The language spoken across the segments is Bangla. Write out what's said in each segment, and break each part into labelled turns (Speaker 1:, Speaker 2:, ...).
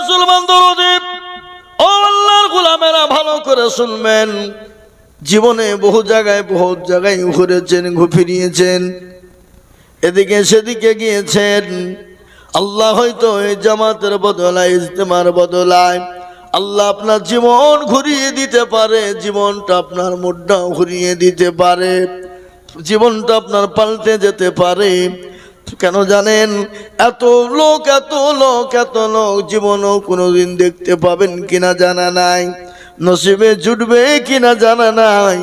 Speaker 1: মুসলমান দরদি, ও আল্লাহর গোলামেরা ভালো করে শুনবেন। জীবনে বহু জায়গায় ঘুরেছেন, ফিরিয়েছেন, এদিকে সেদিকে গিয়েছেন। আল্লাহ হয়তো এই জামাতের বদলায়, ইজতেমার বদলায় আল্লাহ আপনার জীবন ঘুরিয়ে দিতে পারে, জীবনটা আপনার মুডটাও ঘুরিয়ে দিতে পারে, জীবনটা আপনার পাল্টে যেতে পারে। কেন জানেন? এত লোক জীবনও কোনোদিন দেখতে পাবেন কিনা জানা নাই, নসিবে জুটবে কিনা জানা নাই।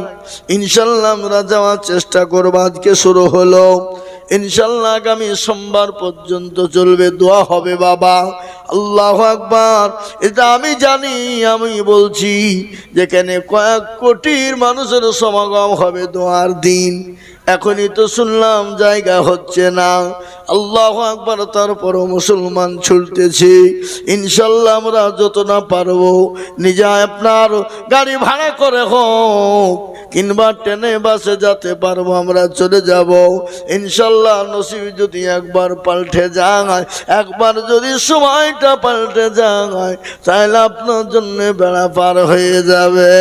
Speaker 1: ইনশাল্লাহ আমরা যাওয়ার চেষ্টা করবো। আজকে শুরু হলো, ইনশাল্লাহ আগামী সোমবার পর্যন্ত চলবে, দোয়া হবে বাবা। আল্লাহু আকবার। এটা আমি জানি, আমি বলছি যেখানে কয়েক কোটির মানুষের সমাগম হবে দোয়ার দিন। এখনই তো শুনলাম জায়গা হচ্ছে না। আল্লাহু আকবার। তারপরও মুসলমান ছুটতেছে। ইনশাল্লাহ আমরা যত না পারবো নিজে আপনার গাড়ি ভাড়া করে হোক কিংবা ট্রেনে বাসে যেতে পারবো, আমরা চলে যাব ইনশাল্লাহ। নসিব যদি একবার পাল্টে যায়, একবার যদি সময়টা পাল্টে যায়, তাহলে আপনার জন্য বেড়া পার হয়ে যাবে।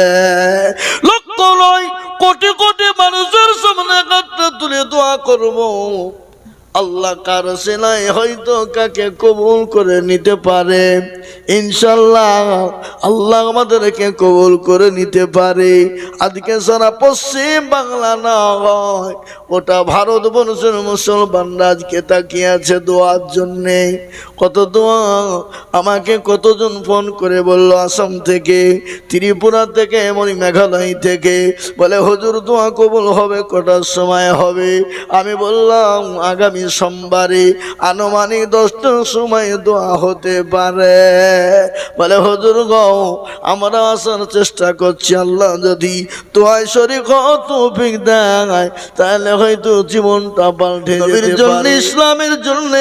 Speaker 1: লক্ষ নয়, কোটি কোটি মানুষের সামনে কাটটা তুলে দোয়া করবো। আল্লাহ কার সেনায় হয়তো কাকে কবুল করে নিতে পারে। ইনশাল্লাহ আল্লাহ আমাদেরকে কবুল করে নিতে পারে। আজকে সারা পশ্চিম বাংলা না হয়, ওটা ভারতবর্ষের মুসলমানরা আজকে তাকিয়ে আছে দোয়ার জন্যে। কত দোয়া, আমাকে কতজন ফোন করে বলল আসাম থেকে, ত্রিপুরা থেকে, এমন মেঘালয় থেকে, বলে হুজুর দোয়া কবুল হবে কটার সময় হবে? আমি বললাম আগামী সোমবারে আনুমানিক 10টার সময় দোয়া হতে পারে। বলে হুজুর গো, আমরা আসার চেষ্টা করছি, আল্লাহ যদি দোয়ায় শরীক তৌফিক দেয় তাহলে হয়তো জীবনটা পাল্টে যেতে পারে। ইসলামের জন্য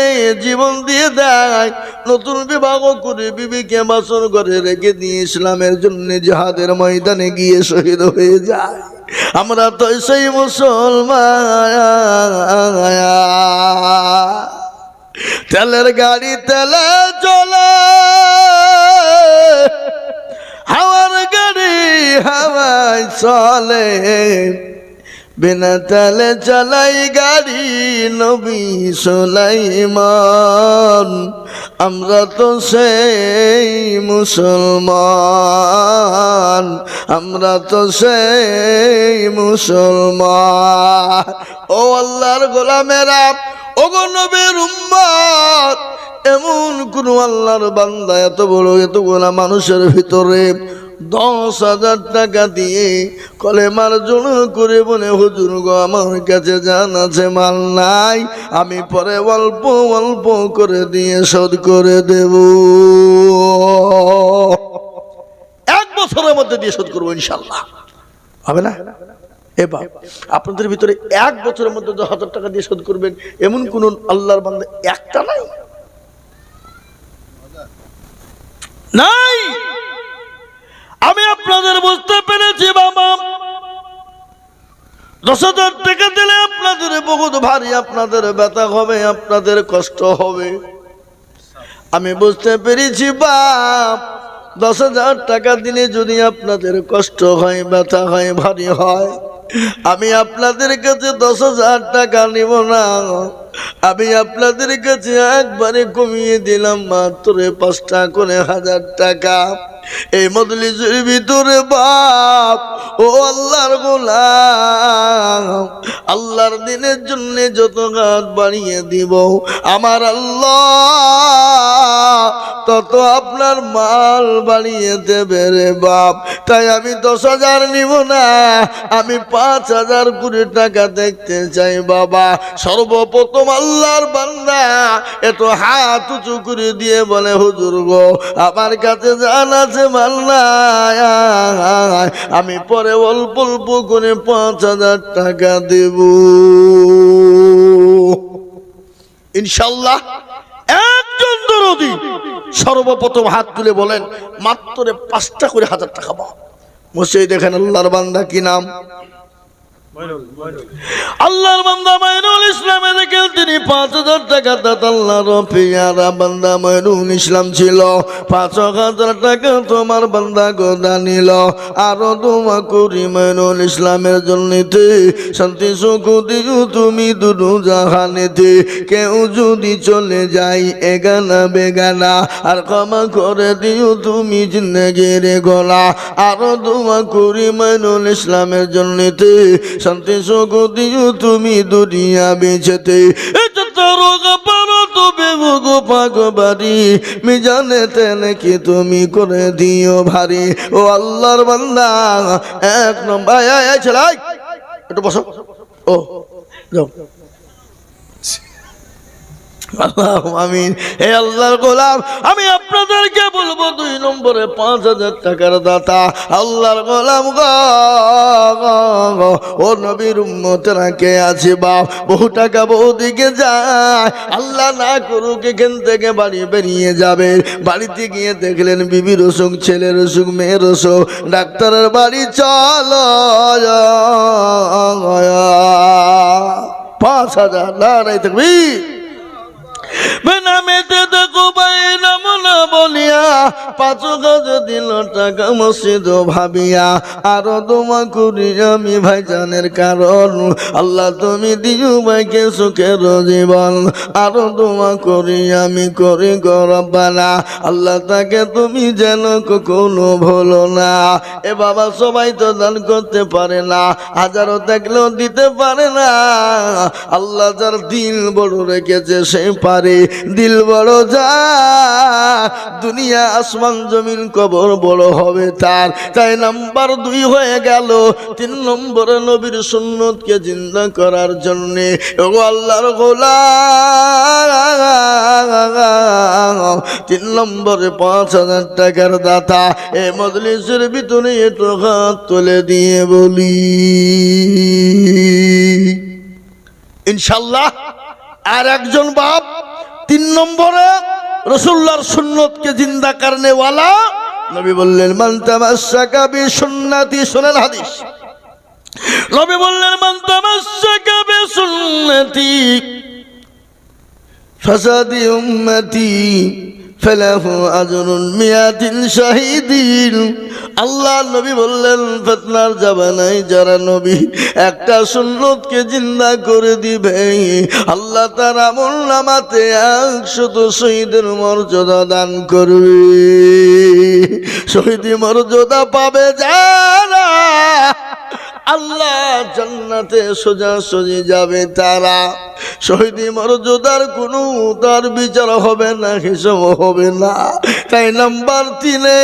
Speaker 1: জীবন দিয়ে দেয়, নতুন বিবাহ করে বিবিকে বাসর করে রেখে দিয়ে ইসলামের জন্য জিহাদের ময়দানে গিয়ে শহীদ হয়ে যায়। আমরা তো সেই মুসলমান। তেলের গাড়ি তেলে চলে, হাওয়ার গাড়ি হাওয়ায় চলে, বিনা তেলে চালাই গাড়ি নবী সুলাইমান। আমরা তো সেই মুসলমান, আমরা তো সেই মুসলমান। ও আল্লাহর গোলামেরা, ও গো নবীর উম্মত, এমন কোন আল্লাহর বান্দা এত বড় এতগুলা মানুষের ভিতরে 10,000 টাকা দিয়ে কলেমার জন্য করে বলে হুজুর গো আমার কাছে জান আছে, মাল নাই, আমি পরে অল্প অল্প করে দিয়ে শোধ করে দেব, 1 বছরের মধ্যে দিয়ে শোধ করবো ইনশাল্লাহ। হবে না? এবার আপনাদের ভিতরে 1 বছরের মধ্যে 10,000 টাকা দিয়ে শোধ করবেন এমন কোন আল্লাহর বান্দা একটা নাই? নাই। আমি আপনাদের বুঝতে পেরেছি বাবা, 10,000 টাকা দিলে আপনাদের বহুত ভারী, আপনাদের ব্যথা হবে, আপনাদের কষ্ট হবে। আমি বুঝতে পেরেছি বাপ, 10,000 টাকা দিলে যদি আপনাদের কষ্ট হয়, ব্যথা হয়, ভারী হয়, আমি আপনাদের কাছে 10,000 টাকা নিব না। আমি আপনাদের কাছে একবারে কমিয়ে দিলাম মাত্র 5 টাকা করে 1000 টাকা। এই মজলিসের ভিতরে বাপ, ও আল্লাহর গোলাম, আল্লাহর দিনের জন্য যত হাত বাড়িয়ে দিব আমার আল্লাহ তত আপনার মাল বাড়িয়ে দেবে রে বাপ। তাই আমি 10,000 নিব না, আমি 5,000 কোটি টাকা দেখতে চাই বাবা। সর্বপ্রথম আল্লাহর বান্দা এত হাত উঁচু করে দিয়ে বলে হুজুর গো আমার কাছে জান আছে, মাল নাই, আমি পরে অল্প অল্প করে 5,000 টাকা দেব ইনশাল্লাহ। একজন দরদি সর্বপ্রথম হাত তুলে বলেন মাত্র 5টা করে 1000 টাকা পাও। মসজিদ দেখেন আল্লাহর বান্দা কি নাম? আল্লাহর বান্দা মাইনুল ইসলামে দেখেন তিনি ৫,০০০ টাকা দাতা আল্লাহর পেয়ারা বান্দা মাইনুল ইসলাম ছিল। ৫,০০০ টাকা তোমার বান্দা গোদা নিল। আরো দোয়া করি মাইনুল ইসলামের জন্যতে শান্তি সুখ দিও তুমি দুরু জাহানেতে। কেউ যদি চলে যায় এগানা বেগানা আর ক্ষমা করে দিও তুমি জিন্দেগির গোলা। আরো দোয়া করি মাইনুল ইসলামের জন্যতে শান্তি সুখ দিও তুমি দুনিয়া বেঁচেতে। মিজানেতে নাকি তুমি করে দিও ভারী। ও আল্লাহর বান্দা এক নম্বর ছেলে একটু বসো। ও যাও আমিন। হে আল্লাহর গোলাম আমি আপনাদেরকে বলবো ২ নম্বরে ৫,০০০ টাকার দাতা আল্লাহর গোলাম গো ও নবীর উম্মতেরা কে আছে বাপ? বহু টাকা বহু দিকে যায়, আল্লাহ না করুক এখান থেকে বাড়ি বেরিয়ে যাবে। বাড়িতে গিয়ে দেখলেন বিবির অসুখ, ছেলের অসুখ, মেয়ের অসুখ, ডাক্তারের বাড়ি চলো ৫,০০০ নারাই তাকবীর। বেনামেতে দেখো বাইনা মনা বলিয়া ৫ গজ দিল টাকা মসজিদ ভাবিয়া। আরো দোয়া করি আমি ভাইজানের কারণ আল্লাহ তুমি দিও ভাইকে সুখের জীবন। আরো দোয়া করি আমি করি গরবানা আল্লাহ তাকে তুমি যেন কখনো ভুলো না। এ বাবা সবাই তো দান করতে পারে না, হাজারো থাকলেও দিতে পারে না। আল্লাহ যার দিল বড় রেখেছে সে পারে। দিল বড় যা দুনিয়া আসমান জমিন কবর বড় হবে তার। তাই নাম্বার ২ হয়ে গেল ৩ নম্বরে নবীর সুন্নতকে জিন্দা করার জন্য ও আল্লাহর গোলাম ৩ নম্বরে ৫,০০০ টাকার দাতা। এ মজলিসের ভিতরে একটু হাত তুলে দিয়ে বলি ইনশাআল্লাহ। আর একজন বাপ ৩ নম্বরে রাসূলুল্লাহর সুন্নতকে জিন্দা করনে ওয়ালা নবী বললেন মান তামাসসাকা বিসুন্নতি। শুনেন হাদিস, নবী বললেন মান তামাসসাকা বিসুন্নতি ফাসাদি উম্মতি ফালাহু আজরুন মিয়াতিন শাহীদিন। আল্লাহ নবী বললেন ফিতনার জামানায় যারা নবী একটা সুন্নতকে জিন্দা করে দিবে আল্লাহ তার আমলনামাতে ১০০ শহীদের মর্যাদা দান করবে। শহীদ মর্যাদা পাবে যারা আল্লাহ জান্নাতে সোজাসুজি যাবে তারা। শহীদি মর্যাদার কোনো তার বিচার হবে না, হিসাব হবে না। তাই নাম্বার ৩-এ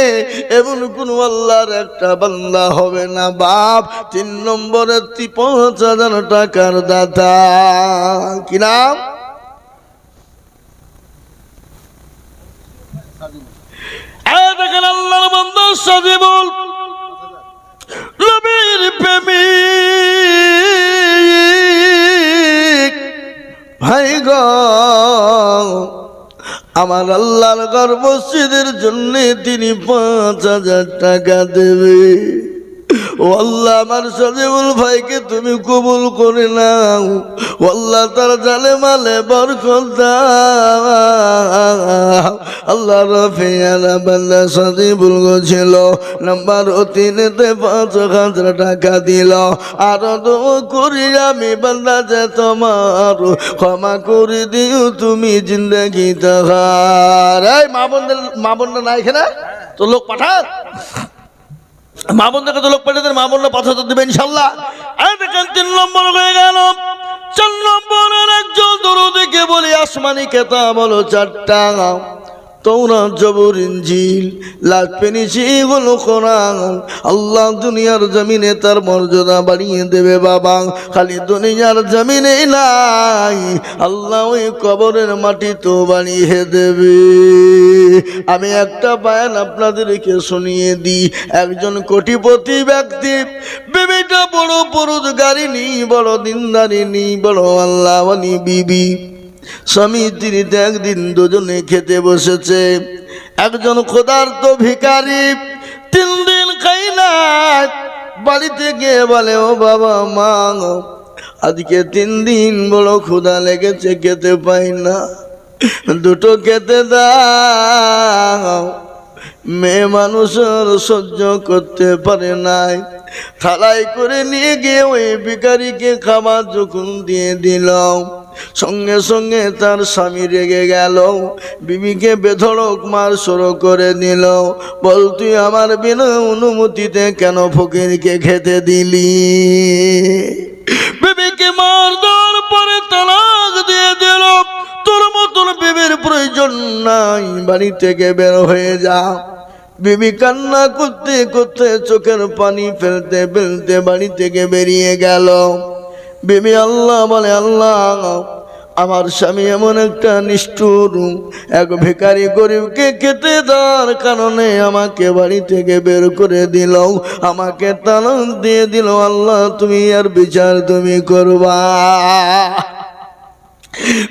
Speaker 1: এমন কোন আল্লাহর একটা বান্দা হবে না বাপ ৩ নম্বরে ৫,০০০ টাকার দাতা। কি নাম? দেখেন আল্লাহর বান্দা সাজিবুল নবীর প্রেমিক ভাই গো আমার আল্লাহর ঘর মসজিদের জন্য তিনি ৫,০০০ টাকা দেবে। ও আল্লাহ আমার সাজিবুল ভাইকে তুমি কবুল করে নাও। ও আল্লাহ তার জালে মালে বরকত দাও। আল্লাহ রফিয়ানা বান্দা সাজিবুল ছিল নাম্বার ৩-তে ৫,০০০ টাকা দিল। আর দোয়া করি আমি বান্দা যে তোমার ক্ষমা করে দিও তুমি জিন্দেগি তাহার। এই মা বোনরা না এখানে তো লোক পাঠান, মা বোনদেরকে তো লোক পাঠাতেন, মা বোনরা ৫,০০০ দেবে ইনশাল্লাহ। আর দেখেন ৩ নম্বর হয়ে গেল। ৪ নম্বরের একজন দরুদকে বলি আসমানি কেতাব হলো ৪টা তৌরাত জবুর ইনজিল লাগবে নিচে হলো কোরআন। আল্লাহ দুনিয়ার জমিনে তার মর্যাদা বাড়িয়ে দেবে বাবা। খালি দুনিয়ার জমিনে নাই, আল্লাহ ওই কবরের মাটি তো বাড়িয়ে দেবে। আমি একটা বয়ান আপনাদেরকে শুনিয়ে দিই। একজন কোটিপতি ব্যক্তি বিবিটা বড় পরোজগারি নি, বড় দিনদারি নি, বড় আল্লাহওয়ালি বিবি। স্বামী স্ত্রীতে একদিন দুজনে খেতে বসেছে। একজন ক্ষুধার্ত ভিখারি 3 দিন খাই না, বাড়িতে গিয়ে বলে, ও বাবা মা, আজকে 3 দিন বড় ক্ষুধা লেগেছে, খেতে পাই না, দুটো খেতে দাও। মেয়ে মানুষের সহ্য করতে পারে নাই, থালায় করে নিয়ে গিয়ে ওই ভিখারিকে খাবার যখন দিয়ে দিল, সঙ্গে সঙ্গে তার স্বামী রেগে গেল, বিবিকে বেধড়ক মার শুরু করে দিল। বল, তুই আমার বিনা অনুমতিতে কেন ফকিরকে খেতে দিলি? বিবিকে মার দেওয়ার পরে তালাক দিয়ে দিল। তোর মতন বিবির প্রয়োজন নাই, বাড়ি থেকে বের হয়ে যা। বিবি কান্না করতে করতে চোখের পানি ফেলতে ফেলতে বাড়ি থেকে বেরিয়ে গেল। বিবি আল্লাহ বলে, আল্লাহ, আমার স্বামী এমন একটা নিষ্ঠুর, এক ভিখারি গরিবকে খেতে দেওয়ার কারণে আমাকে বাড়ি থেকে বের করে দিল, আমাকে তালাক দিয়ে দিল। আল্লাহ, তুমি আর বিচার তুমি করবা।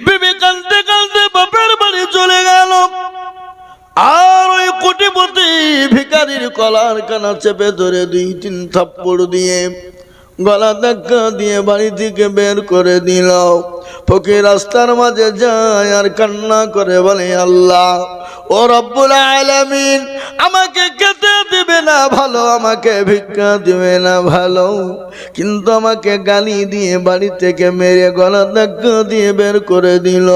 Speaker 1: বিবি কাঁদতে কাঁদতে বাপের বাড়ি চলে গেল। আর ওই কোটিপতি ভিখারির কলার কানা চেপে ধরে 2-3 থাপ্পড় দিয়ে গলা ধাক্কা দিয়ে বাড়ি থেকে বের করে দিল। ফকির রাস্তার মাঝে যায় আর কান্না করে বলে, আল্লাহ, ও রব্বুল আলামিন, আমাকে খেতে দিবে না ভালো, আমাকে ভিক্ষা দিবে না ভালো, কিন্তু আমাকে গালি দিয়ে বাড়ি থেকে মেরে গলা ধাক্কা দিয়ে বের করে দিল।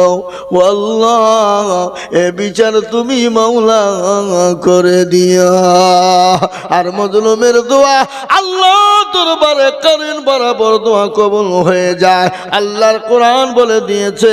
Speaker 1: ও আল্লাহ, এ বিচার তুমি মাওলা করে দিয়া। আর মজলুমের দোয়া আল্লাহ দরবারে করেন বরাবর দোয়া কবুল হয়ে যায়। আল্লাহর কোরআন বলে দিয়েছে,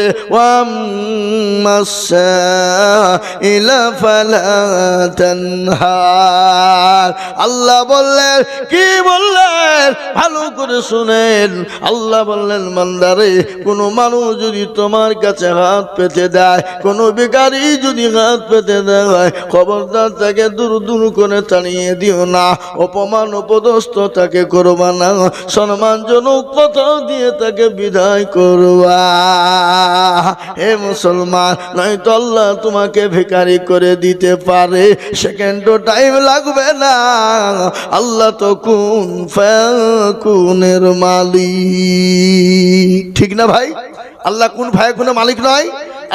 Speaker 1: আল্লাহ বললেন, কি বললেন ভালো করে শুনেন। আল্লাহ বললেন, বান্দারে, কোনো মানুষ যদি তোমার কাছে হাত পেতে দেয়, কোনো ভিখারি যদি হাত পেতে দেয়, খবরদার তাকে দূর দূর করে তাড়িয়ে দিও না, অপমান অপদস্থ তাকে করবা না, সম্মানজনক কথা দিয়ে তাকে বিদায় করবা। হে মুসলমান, নয়তো আল্লাহ তোমাকে ভিখারি করে দিতে পারে, সেকেন্ডও টাইম লাগবে না। আল্লাহ তো কুন ফায়াকুনের মালিক, ঠিক না ভাই? আল্লাহ কোন ফায়াকুনের মালিক নয়?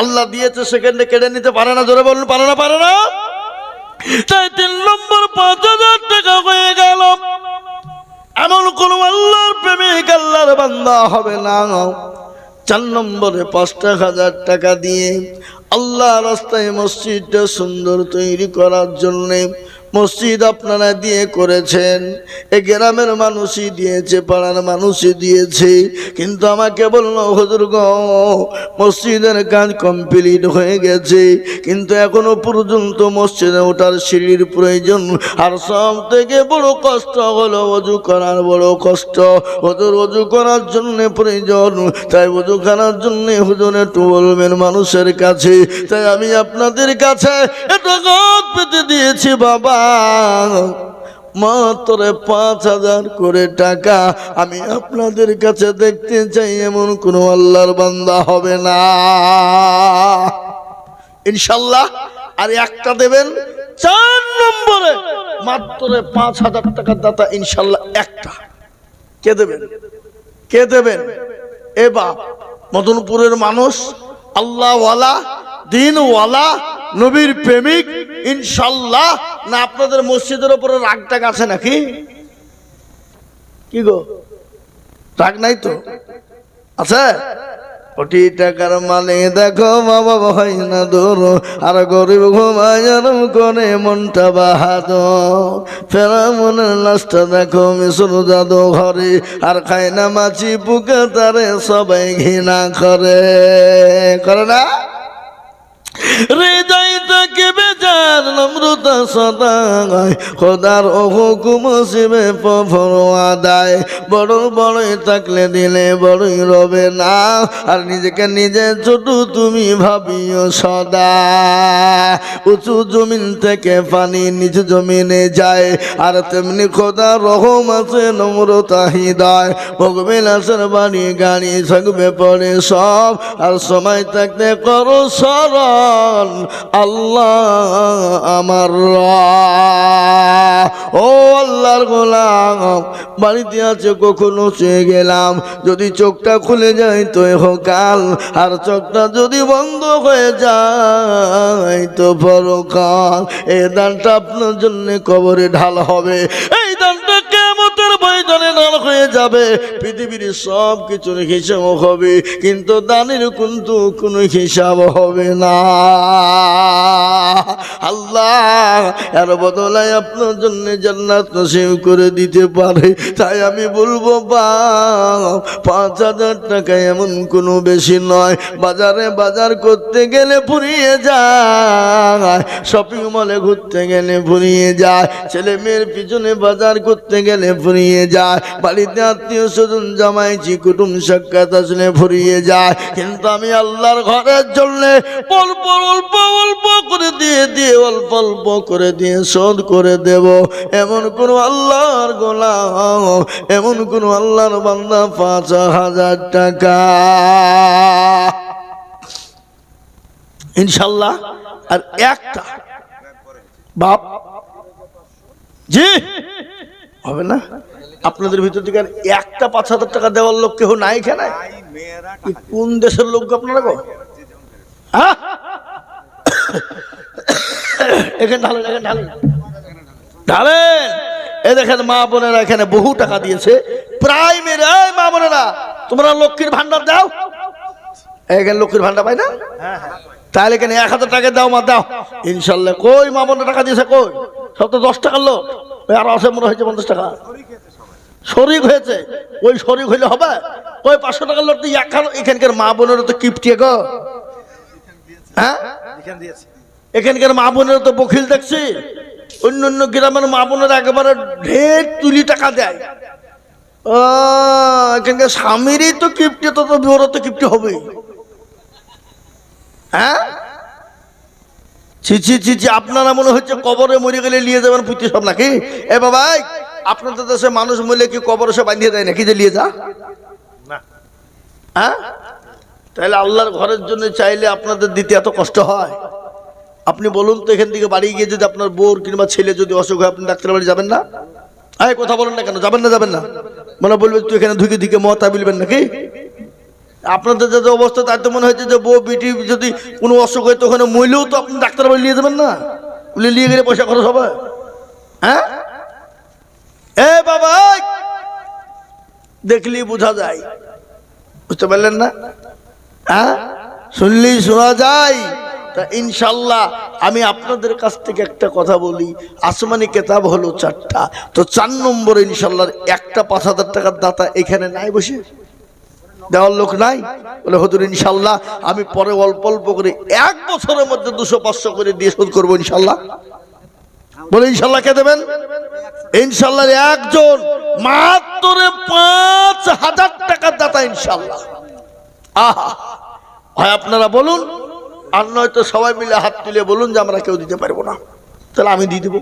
Speaker 1: আল্লাহ দিয়েছে, সেকেন্ডে কেড়ে নিতে পারে না। জোরে বলুন, পারে না? পারে না? তাই 3 নম্বর 5,000 টাকা হয়ে গেল। এমন কোন আল্লাহর প্রেমিক, আল্লাহর বান্দা হবে না। 4 নম্বরে 5,000 টাকা দিয়ে আল্লাহ রাস্তায় মসজিদটা সুন্দর তৈরি করার জন্যে, মসজিদ আপনারা দিয়ে করেছেন, এ গ্রামের মানুষই দিয়েছে, পাড়ার মানুষই দিয়েছে, কিন্তু আমাকে বলল, হুজুর গো, মসজিদের কাজ কমপ্লিট হয়ে গেছে, কিন্তু এখনো পর্যন্ত মসজিদে ওঠার সিঁড়ির প্রয়োজন, আর সব থেকে বড় কষ্ট হলো ওযু করার বড় কষ্ট। হুজুর, ওযু করার জন্য প্রয়োজন, তাই ওযু করার জন্য হুজুর একটু বলবেন মানুষের কাছে। তাই আমি আপনাদের কাছে এটা হাত পেতে দিয়েছি বাবা, মাত্র 5,000 করে টাকা। আমি আপনাদের কাছে দেখতে চাই এমন কোন আল্লাহর বান্দা হবে না, ইনশাল্লাহ। আর একটা দেবেন 4 নম্বরে, মাত্র 5,000 টাকার দাতা ইনশাল্লাহ একটা। কে দেবেন? কে দেবেন? এ বাপ, মদনপুরের মানুষ, আল্লাহওয়ালা, দিনওয়ালা, নবীর প্রেমিক, ইনশাল্লাহ। না আপনাদের মসজিদের উপরে রাগ টাগ আছে নাকি? কি গো, রাগ নাই তো? আছে? কোটি টাকার মানে দেখো বাবা হয় না দূর, আর গরিব ঘুমায় করে মনটা বাহাদুর। ফেরা মনের লাশটা দেখো মিশর জাদু ঘরে, আর খায় না মাছি পুকে তারে সবাই ঘৃণা করে, করে না? হৃদয় থেকে বেজার নম্রতা সদায়, খোদার হুকুম শিবে পরোয়াদায়। বড় বড়ই থাকলে দিলে বড়ই রবে না, আর নিজেকে নিজে ছোট তুমি ভাবিও সদা। উঁচু জমিন থেকে পানি নিজ জমিনে যায়, আর তেমনি খোদার রহম আছে নম্রতা হৃদয়। ভোগবিলাসের বাড়ি গাড়ি থাকবে পরে সব, আর সময় থাকতে করো সরল আল্লাহ ও আল্লাহর গোলাম, বাড়িতে আছে কখনো চেয়ে গেলাম, যদি চোখটা খুলে যায় তো ইহকাল, আর চোখটা যদি বন্ধ হয়ে যায় তো পরকাল। এই দানটা আপনার জন্য কবরে ঢাল হবে, এই দানটা কিয়ামতের ময়দানে ঢাল হয়ে যাবে। পৃথিবীর সব কিছুর হিসাব হবে, কিন্তু দানের কিন্তু কোনো হিসাব হবে না। আল্লাহ এর বদলায় আপনার জন্য জান্নাত নসিব করে দিতে পারে। তাই আমি বলবো বাপ, 5,000 টাকা এমন কোনো বেশি নয়। বাজারে বাজার করতে গেলে ফুরিয়ে যায়, শপিং মলে ঘুরতে গেলে ফুরিয়ে যায়, ছেলে মেয়ের পিছনে বাজার করতে গেলে ফুরিয়ে যায়, বাড়িতে আত্মীয় স্বজন জামাইছি কুটুম সাক্ষাৎ আসলে ফুরিয়ে যায়। কিন্তু আমি আল্লাহর ঘরের জন্য অল্প অল্প অল্প করে দিয়ে অল্প অল্প করে দিয়ে শোধ করে দেব, এমন কোন আল্লাহর গোলাম, এমন কোন আল্লাহর বান্দা 5,000 টাকা ইনশাল্লাহ। আর একটা বাপ জি হবে না, আপনাদের ভিতর থেকে আর একটা 5,000 টাকা দেওয়ার লোক কেউ নাই এখানে? কোন দেশের লোক আপনারা গো? হ্যাঁ এখানে ঢালেন, এখানে ঢালেন, ঢালেন। এ দেখেন মা বোনেরা এখানে বহু টাকা দিয়েছে, প্রায় মেরে মা বোনেরা তোমরা লক্ষ্মীর ভান্ডার দাও। এখানে লক্ষ্মীর ভান্ডার পাই না? তাহলে এখানে 1,000 টাকা দাও, মা দাও ইনশাল্লাহ। কই মা বোনের টাকা দিয়েছে কই? সব তো 10 টাকার লোক, আর আছে মনে হয়েছে 50 টাকা শরিক হয়েছে। ওই শরিক হইলে হবে? ওই 500 টাকার লোক এখানকার মা বোনের তো কিপটিয়ে গো। হ্যাঁ এখানকার মা বোনের তো বখিল দেখছি, অন্য অন্য গ্রামের মা বোনেরা একেবারে ঢের তুলি টাকা দেয়। ও এখানকার স্বামীরই তো কিপটে, তো ওরা তো কিপটে হবে। হ্যাঁ ছি ছি ছি ছি, আপনারা মনে হচ্ছে কবরে মরে গেলে নিয়ে যাবেন পুঁতি সব নাকি? এ বাবা আপনাদের দেশে মানুষ মরলে কি কবরে সে বাঁধিয়ে দেয় নাকি যে নিয়ে যা? হ্যাঁ তাহলে আল্লাহর ঘরের জন্য চাইলে আপনাদের দিতে এত কষ্ট হয়? আপনি বলুন তো, এখান থেকে বাড়ি গিয়ে যদি আপনার বোর কিংবা ছেলে যদি অসুখ হয়, আপনি ডাক্তার বাড়ি যাবেন না? এই কথা বলেন না কেন, যাবেন না? যাবেন না মানে বলবে তুই এখানে ধুকে ধুকে মতা বলবেন নাকি? আপনাদের যে অবস্থা, তাই তো মনে হচ্ছে যে বউ বিটি যদি কোনো অসুখ হয় তো ওখানে মইলেও তো আপনি ডাক্তার বাড়ি নিয়ে যাবেন না? বলে নিয়ে গেলে পয়সা খরচ হবে। হ্যাঁ এ বাবা দেখলি বোঝা যায়, বুঝতে পারলেন না? হ্যাঁ শুনলেই শোনা যায়। তা ইনশাল্লাহ আমি আপনাদের কাছ থেকে একটা কথা বলি, আসমানি কিতাব হলো 4টা, তো 4 নম্বরে ইনশাল্লাহ একটা 5,000 টাকার দাতা এখানে নাই, বসে দেওয়ার লোক নাই। বলে হুজুর ইনশাল্লাহ আমি পরে অল্প অল্প করে 1 বছরের মধ্যে 200-500 করে দিয়ে শোধ করবো ইনশাল্লাহ। বলে ইনশাল্লাহ কে দেবেন? ইনশাল্লাহ একজন মাত্র 5,000 টাকার দাতা ইনশাল্লাহ। আহা হয় আপনারা বলুন, আর নয়তো সবাই মিলে হাত তুলে বলুন যে আমরা কেউ দিতে পারবো না, তাহলে আমি দিয়ে দেবো।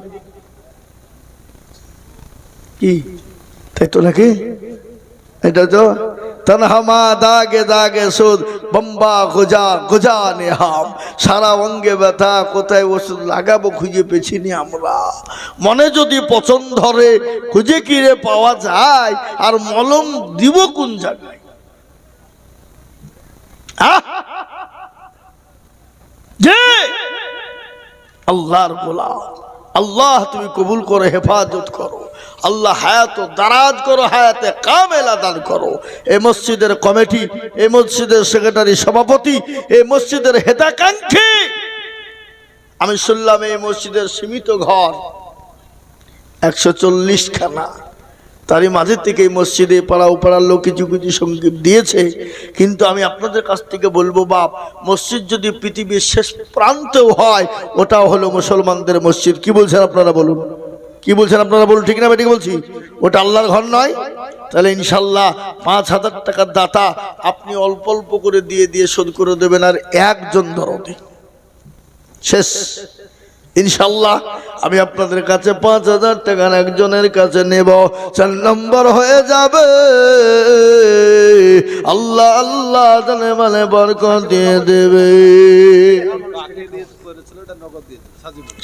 Speaker 1: কি তাই তো নাকি? এটা তো তনহামা দাগে দাগে সুদ বম্বা গোজা গোজা নেহাম, সারা অঙ্গে ব্যথা, কোথায় ওষুধ লাগাবো খুঁজে পেছিনি আমরা। মনে যদি পছন্দ ধরে খুঁজে কিরে পাওয়া যায়, আর মলম দিব কোন জায়গায়? যে আল্লাহর গোলাম, আল্লাহ তুমি কবুল করো, হেফাজত করো, আল্লাহ হায়াত দারাজ করো, হায়াতে কামেলা দান করো। এই মসজিদের কমিটি, এই মসজিদের সেক্রেটারি সভাপতি, এই মসজিদের হেতাকাঙ্ক্ষী, আমি শুনলাম এই মসজিদের সীমিত ঘর 140 খানা, তারই মাঝে থেকে এই মসজিদে পাড়া উপাড়ার লোক কিছু কিছু সঙ্গীত দিয়েছে। কিন্তু আমি আপনাদের কাছ থেকে বলবো বাপ, মসজিদ যদি পৃথিবীর শেষ প্রান্তেও হয়, ওটাও হলো মুসলমানদের মসজিদ। কি বলছেন আপনারা বলুন? কি বলছেন আপনারা বলুন? ঠিক না বেঠিক বলছি? ওটা আল্লাহর ঘর নয়? তাহলে ইনশাল্লাহ 5,000 টাকার দাতা আপনি অল্প অল্প করে দিয়ে দিয়ে শোধ করে দেবেন, আর একজন দরদি শেষ ইনশাল্লাহ। আমি আপনাদের কাছে 5,000 টাকা একজনের কাছে নেব, 4 নম্বর হয়ে যাবে। আল্লাহ আল্লাহ জানে মানে বরকত দিয়ে দেবে।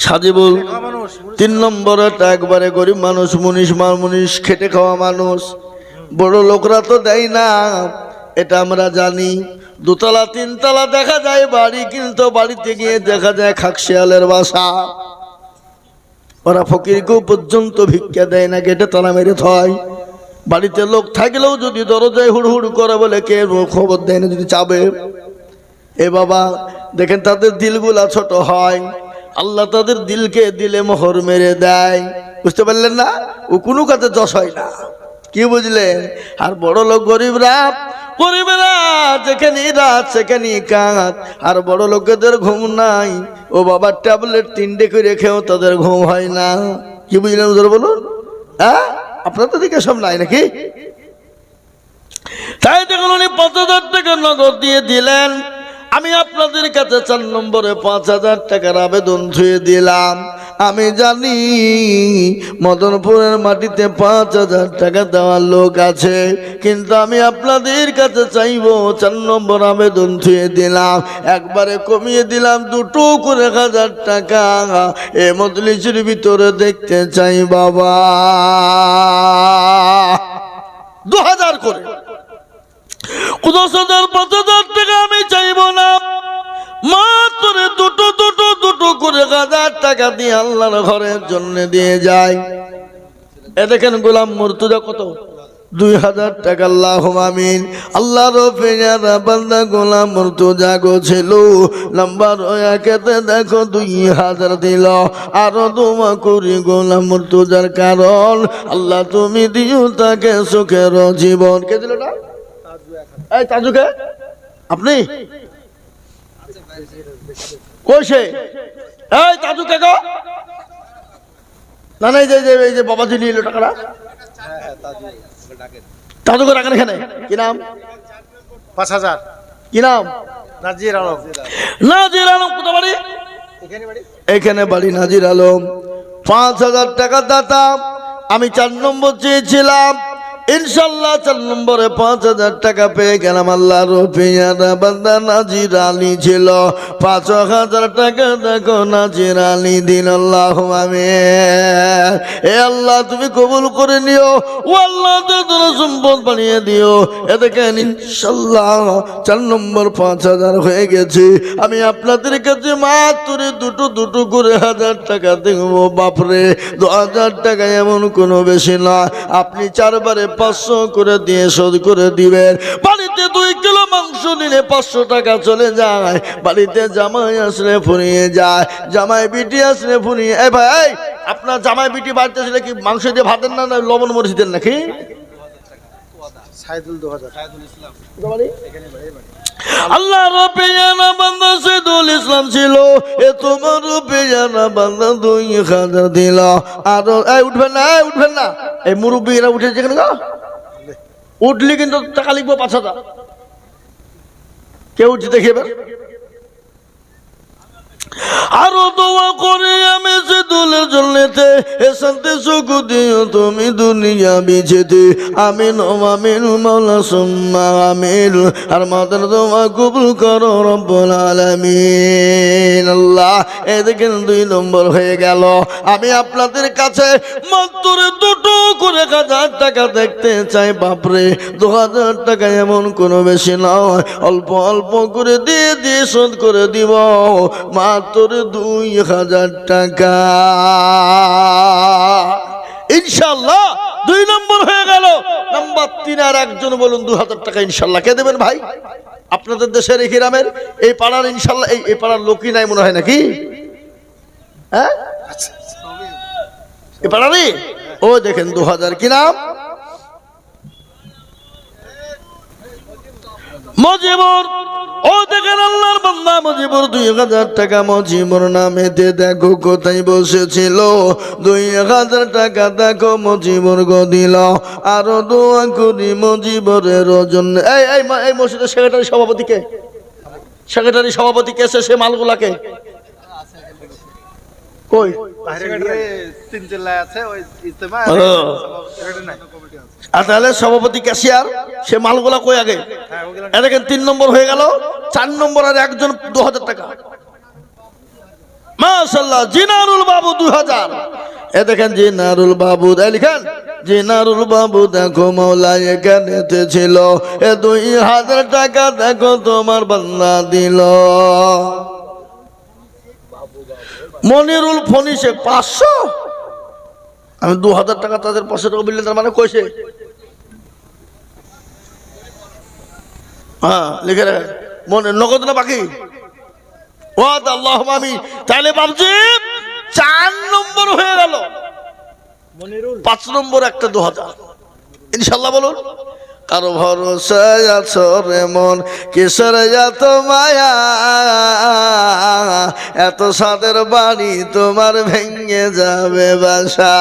Speaker 1: সাজিবুল। 3 নম্বরটা একবারে গরিব মানুষ, মুনিশ খেটে খাওয়া মানুষ। বড় লোকরা তো দেয় না, এটা আমরা জানি। 2 তলা 3 তলা দেখা যায় বাড়ি, কিন্তু বাড়িতে গিয়ে দেখা যায় খাকশিয়ালের বাসা। ওরা ফকিরকেও পর্যন্ত ভিক্ষা দেয় না, গেটে তালা মেরে থয়। বাড়িতে লোক থাকলেও যদি দরজায় হুড় করে বলে কে, খবর দেয় না যদি চাবে। এ বাবা দেখেন তাদের দিলগুলা ছোট হয়, আল্লাহ তাদের দিলকে দিলে মোহর মেরে দেয়। বুঝতে পারলেন না? ও কোনো কাজে যশ হয় না, কি বুঝলেন? আর বড় লোক গরিবরা যেখানে রাত সেখানে কাঁদ। আর বড় লোকেদের ঘুম নাই, ও বাবা ট্যাবলেট 3টে করে খেয়েও তাদের ঘুম হয় না। কি বুঝলেন বলুন? হ্যাঁ, আপনার তো দিকে সব নাই নাকি? তাই দেখুন উনি 5,000 টাকা নগদ দিয়ে দিলেন। আমি আপনাদের কাছে 4 নম্বরে 5,000 টাকার আবেদন ছুঁয়ে দিলাম। আমি জানি মদনপুরের মাটিতে 5,000 টাকা দেওয়ার লোক আছে, কিন্তু আমি আপনাদের কাছে চাইবো 4 নম্বর আবেদন ছুঁয়ে দিলাম, একবারে কমিয়ে দিলাম 2 করে 1,000 টাকা। এ মজলিসের ভিতরে দেখতে চাই বাবা, 2,000 করে। 10,000 5,000 টাকা আমি চাইব না, মাত্র 2 করে 1,000 টাকা দিয়ে আল্লাহর ঘরের জন্য দিয়ে যায়। এ দেখেন গোলাম মুর্তজা কত, 2,000 টাকা। আল্লাহুম্মা আমিন। আল্লাহর পেয়ারা বান্দা গোলাম মুর্তজা গো ছিল, নাম্বার 1-তে দেখো 2,000 দিল। আরো দোয়া করি গোলাম মুর্তজার, কারণ আল্লাহ তুমি দিও তাকে সুখের জীবন। কে দিল না? এই তাজুকে আপনি কইছে? এই তাজুকে গো না, না, এই যে বাবাজি নিল টাকাটা, তাজুকে রাখেন এখানে। কি নাম?
Speaker 2: 5,000।
Speaker 1: কি নাম?
Speaker 2: নাজির আলম।
Speaker 1: নাজির আলম। কোথা বাড়ি? এখানে বাড়ি নাজির আলম। 5,000 টাকা দাতা। আমি 4 নম্বর চেয়েছিলাম, ইনশাল্লাহ 4 নম্বরে 5,000 টাকা পেয়ে গেলাম। আল্লাহর পেয়ারা বান্দা নাজির আলী ছিল, 5,000 টাকা দেখো নাজির আলী দিন। আল্লাহুম্মা আমিন। এ আল্লাহ তুমি কবুল করে নিও, ও আল্লাহ তোর সম্পদ বানিয়ে দিও। এ দেখেন ইনশাল্লাহ 4 নম্বর 5,000 হয়ে গেছে। আমি আপনাদের কাছে মাত্র 2 করে 1,000 টাকা দেবো। বাপরে 2,000 টাকা এমন কোনো বেশি না, আপনি 4 বারে 500 করে দিয়ে শোধ করে দিবেন। বাড়িতে 2 কিলো মাংস নিলে 500 টাকা চলে যায়। বাড়িতে জামাই আসলে ফুরিয়ে যায়, জামাই বিটি আসলে ফুরিয়ে। এই ভাই, আপনার জামাই বিটি বাড়িতে আসলে কি মাংস দিয়ে ভাত দেন না, লবণ মরিচ দেন নাকি? আল্লাহ রবেয়ানা বান্দা সাইদুল ইসলাম ছিল, এ তোমার রবেয়ানা বান্দা 2,000 দিল। আর এই উঠবেন না, উঠবেন না, এই মুরব্বীরা উঠে যেখানে গো, উঠলি কিন্তু টাকা লিখবো 5,000। কেউ উঠতে দেখে এবার। আরো দোয়া করে আমি সাইদুলের জন্যতে এ শান্তি সুখ দিও তুমি দুনিয়া বিজেতে। আমিন ও আমিন মাওলা সুম্মা আমিন। আর মাদার দোয়া কবুল করো রব্বুল আলামিন। আল্লাহ এই দেখেন 2 নম্বর হয়ে গেল। আমি আপনাদের কাছে মাত্র 2 করে 1,000 টাকা দেখতে চাই। বাপরে 2,000 টাকা এমন কোনো বেশি নয়, অল্প অল্প করে দিয়ে দিয়ে শোধ করে দিব। মাত্র 2,000 টাকা ইনশাল্লাহ 2 নম্বর হয়ে গেল। নাম্বার 3 আর একজন বলুন 2,000 টাকা ইনশাল্লাহ কে দেবেন ভাই? আপনাদের দেশের এই গ্রামের এই পাড়ার ইনশাল্লাহ এই পাড়ার লোকই নাই মনে হয় নাকি? হ্যাঁ, এই পাড়ারই। ও দেখেন 2,000। কি নাম? মজিবুর। ও দেখেন আল্লাহর বান্দা মজিবুর 2,000 টাকা মজিবুর নামেতে দেখো কোথায় বসেছিল। 2,000 টাকা দেখো মজিবুর গো দিল। আরো দোয়া করি মজিবুরের জন্য। এই মসজিদের সেক্রেটারি সভাপতি কে? সেক্রেটারি সভাপতি কে? সে মালগুলাকে কই?
Speaker 2: তিন জেলায় আছে ওই ইজতেমা,
Speaker 1: আর তাহলে সভাপতি ক্যাশিয়ার সে মালগুলা কই আগে? দেখেন 3 নম্বর হয়ে গেল। 4 নম্বর আর একজন 2,000 টাকা। মাশাআল্লাহ। জিনারুল বাবু 2000। এ দেখেন জিনারুল বাবু, তাই লিখেন জিনারুল বাবু দেখো মৌলা এখানে ছিল, এ 2000 টাকা দেখো তোমার বান্দা দিল। মনিরুল ফনিসে 500। আমি 2000 টাকা তাদের 500 টাকা বিললে, তার মানে কইছে হ্যাঁ লিখে রাখেন। মনে নগদ না বাকি? ওয়াদ আল্লাহ আমি। তাহলে বাবজি 4 নম্বর হয়ে গেল। 5 নম্বর একটা 2000 ইনশাল্লাহ বলুন। কারো ভরসায় আছো রে মন, কিসের এত মায়া, এত সাদের বাড়ি তোমার ভেঙে যাবে বাসা।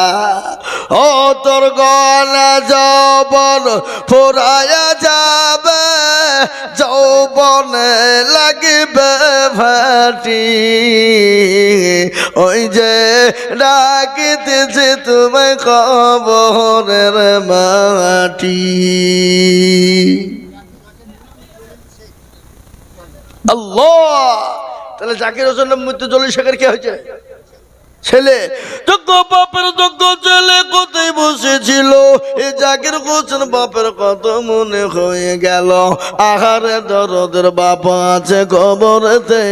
Speaker 1: ও তোর গলা যৌবন ফুরায়া যাবে, যৌবনে লাগবে ভাটি, ওই যে ডাকিতেছে তোমায় কবরের মাটি। আল্লাহ। তাহলে জাকির হোসেনের মৃত্যু 40 শেখের কি হয়েছে? ছেলে যোগ্য বাপের যোগ্য ছেলে কোথায় বসেছিল, এই জাকির হোসেন বাপের কত মনে হয়ে গেল। আহারে দরদের বাপ আছে কবরেতে,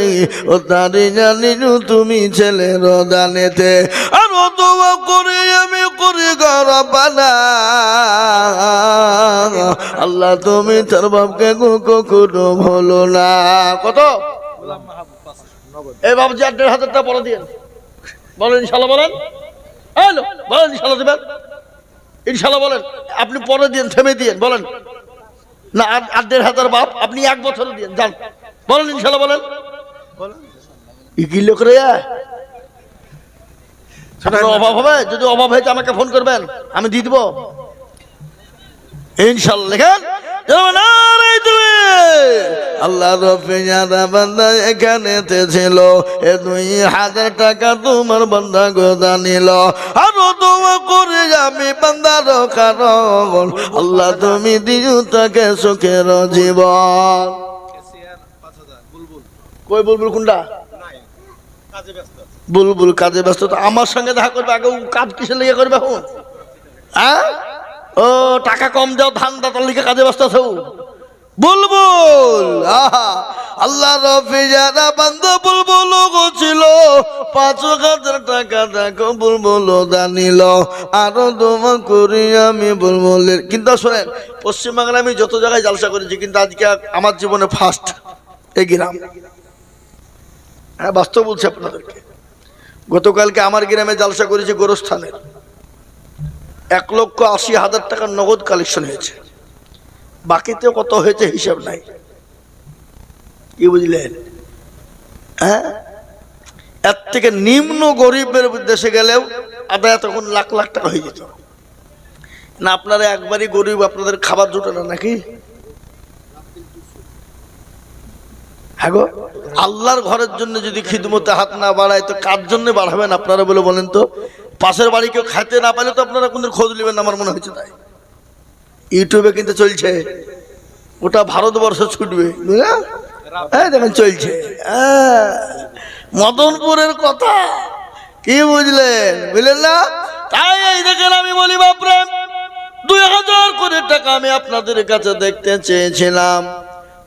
Speaker 1: ও তারি জানি তুমি ছেলের দানেতে। আর দোয়া করে আমি করি গরবানা, আল্লাহ তুমি তার বাপকে কখনো ভুলো না। কত? এই বাবজি 1500 টাকা পরে দিয়ে বলেন ইনশাল্লাহ, বলেন বলেন ইনশাল্লাহ দেবেন, ইনশাল্লাহ বলেন। আপনি পরে দিন, থেমে দিয়ে বলেন না 1500 বাপ আপনি 1 বছর দিয়ে যান, বলেন ইনশাল্লাহ বলেন। কি লোক রে, অভাব হবে? যদি অভাব হয়েছে আমাকে ফোন করবেন, আমি দিয়ে দিব ইনশাল্লাহ। লেখেন আল্লাহ রফিয়ারা বান্দা এখানে ছিল, এ 2000 টাকা তোমার বান্দা গোদা নিল। আরো দোয়া করে আমি বান্দার কারণ, আল্লাহ তুমি দিও তাকে সুখের জীবন। কই বুলবুল কোনটা? বুলবুল কাজে ব্যস্ত। আমার সঙ্গে দেখা করবে, আগে কাজ কিসে লেগে করবে এখন? হ্যাঁ ও টাকা কম দাও, ধান দাতার লিখে কাজে ব্যস্ত আছো বুলবুল। আল্লাহ রফিয়ারা বান্দা বুলবুল ছিল, 5000 টাকা দেখো বুলবুল দানিল। আরো দোয়া করি আমি বুলবুলের। কিন্তু শোনেন, পশ্চিমবাংলায় আমি যত জায়গায় জালসা করেছি, কিন্তু আজকে আমার জীবনে ফার্স্ট এই গ্রাম। হ্যাঁ বাস্তব বলছি আপনাদেরকে। গতকালকে আমার গ্রামে জালসা করেছি গোরস্থানের, 1,80,000 টাকার নগদ কালেকশন হয়েছে। বাকিতে কত হয়েছে হিসাব নাই। কি বুঝলেন? হ্যাঁ এর থেকে নিম্ন গরিবের দেশে গেলেও আদায় তখন লাখ লাখ টাকা হয়ে যেত না। আপনারা একবারই গরিব, আপনাদের খাবার জুটে না নাকি? হ্যাঁ গো, আল্লাহর ঘরের জন্য যদি খিদমতে হাত না বাড়ায় তো কার জন্য বাড়াবেন আপনারা বলে বলেন তো? পাশের বাড়ি কেউ খাইতে না পারলে তো আপনারা কোনদিন খোঁজ নেবেন না, আমার মনে হচ্ছে তাই। ইউটিউবে কিন্তু চলছে, ওটা ভারতবর্ষ ছুটবে, দেখেন চলছে মদনপুরের কথা। কি বুঝলেন? বুঝলেন না? তাই এই দেখেন আমি বলি বাপরে, 2000 করে টাকা আমি আপনাদের কাছে দেখতে চেয়েছিলাম,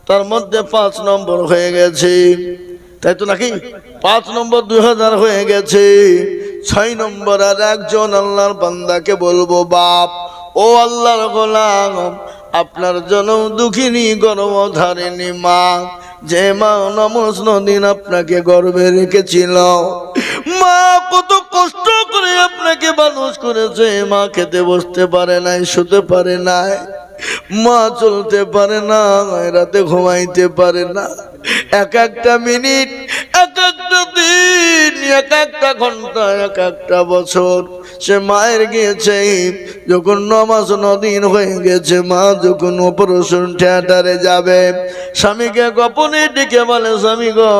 Speaker 1: তার মধ্যে 5 নম্বর হয়ে গেছে, তাই তো নাকি? 5 নম্বর 2000 হয়ে গেছে। 6 নম্বর আর একজন আল্লাহর বান্দাকে বলবো, বাপ ও আল্লাহর গোলাম, আপনার জনম দুঃখিনী গর্ভধারিণী মা, যে মা নমস্ন দিন আপনাকে গর্ভে রেখেছিল, মা কত কষ্ট করে আপনাকে মানুষ করেছে। মা খেতে বসতে পারে নাই, শুতে পারে নাই, মা চলতে পারে না, রাতে ঘুমাইতে পারে না। এক একটা মিনিট, এক একটা দিন, এক একটা ঘন্টা, এক একটা বছর সে মায়ের গিয়েছে। যখন 9 মাস 9 দিন হয়ে গেছে, মা যখন অপারেশন থিয়েটারে যাবে, স্বামীকে গোপনে ডেকে বলে, স্বামী গো,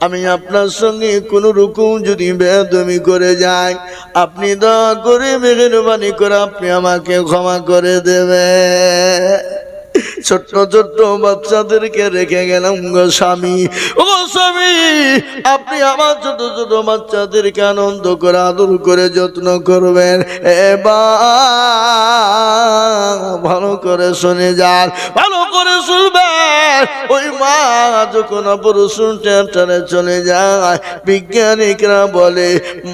Speaker 1: আমি আপনার সঙ্গে কোন রকম যদি বেয়াদবি করে যাই, আপনি দয়া করে মেহেরবানি করে আপনি আমাকে ক্ষমা করে দেবে। ছোট্ট ছোট্ট বাচ্চাদেরকে রেখে গেলাম গো স্বামী। ও স্বামী, আপনি আমার ছোট ছোট বাচ্চাদেরকে আনন্দ করে আদর করে যত্ন করবেন। ভালো করে শুনে যান, ভালো করে শুনবেন। ওই মা যখন অপারেশন থিয়েটারে চলে যায়, বিজ্ঞানিকরা বলে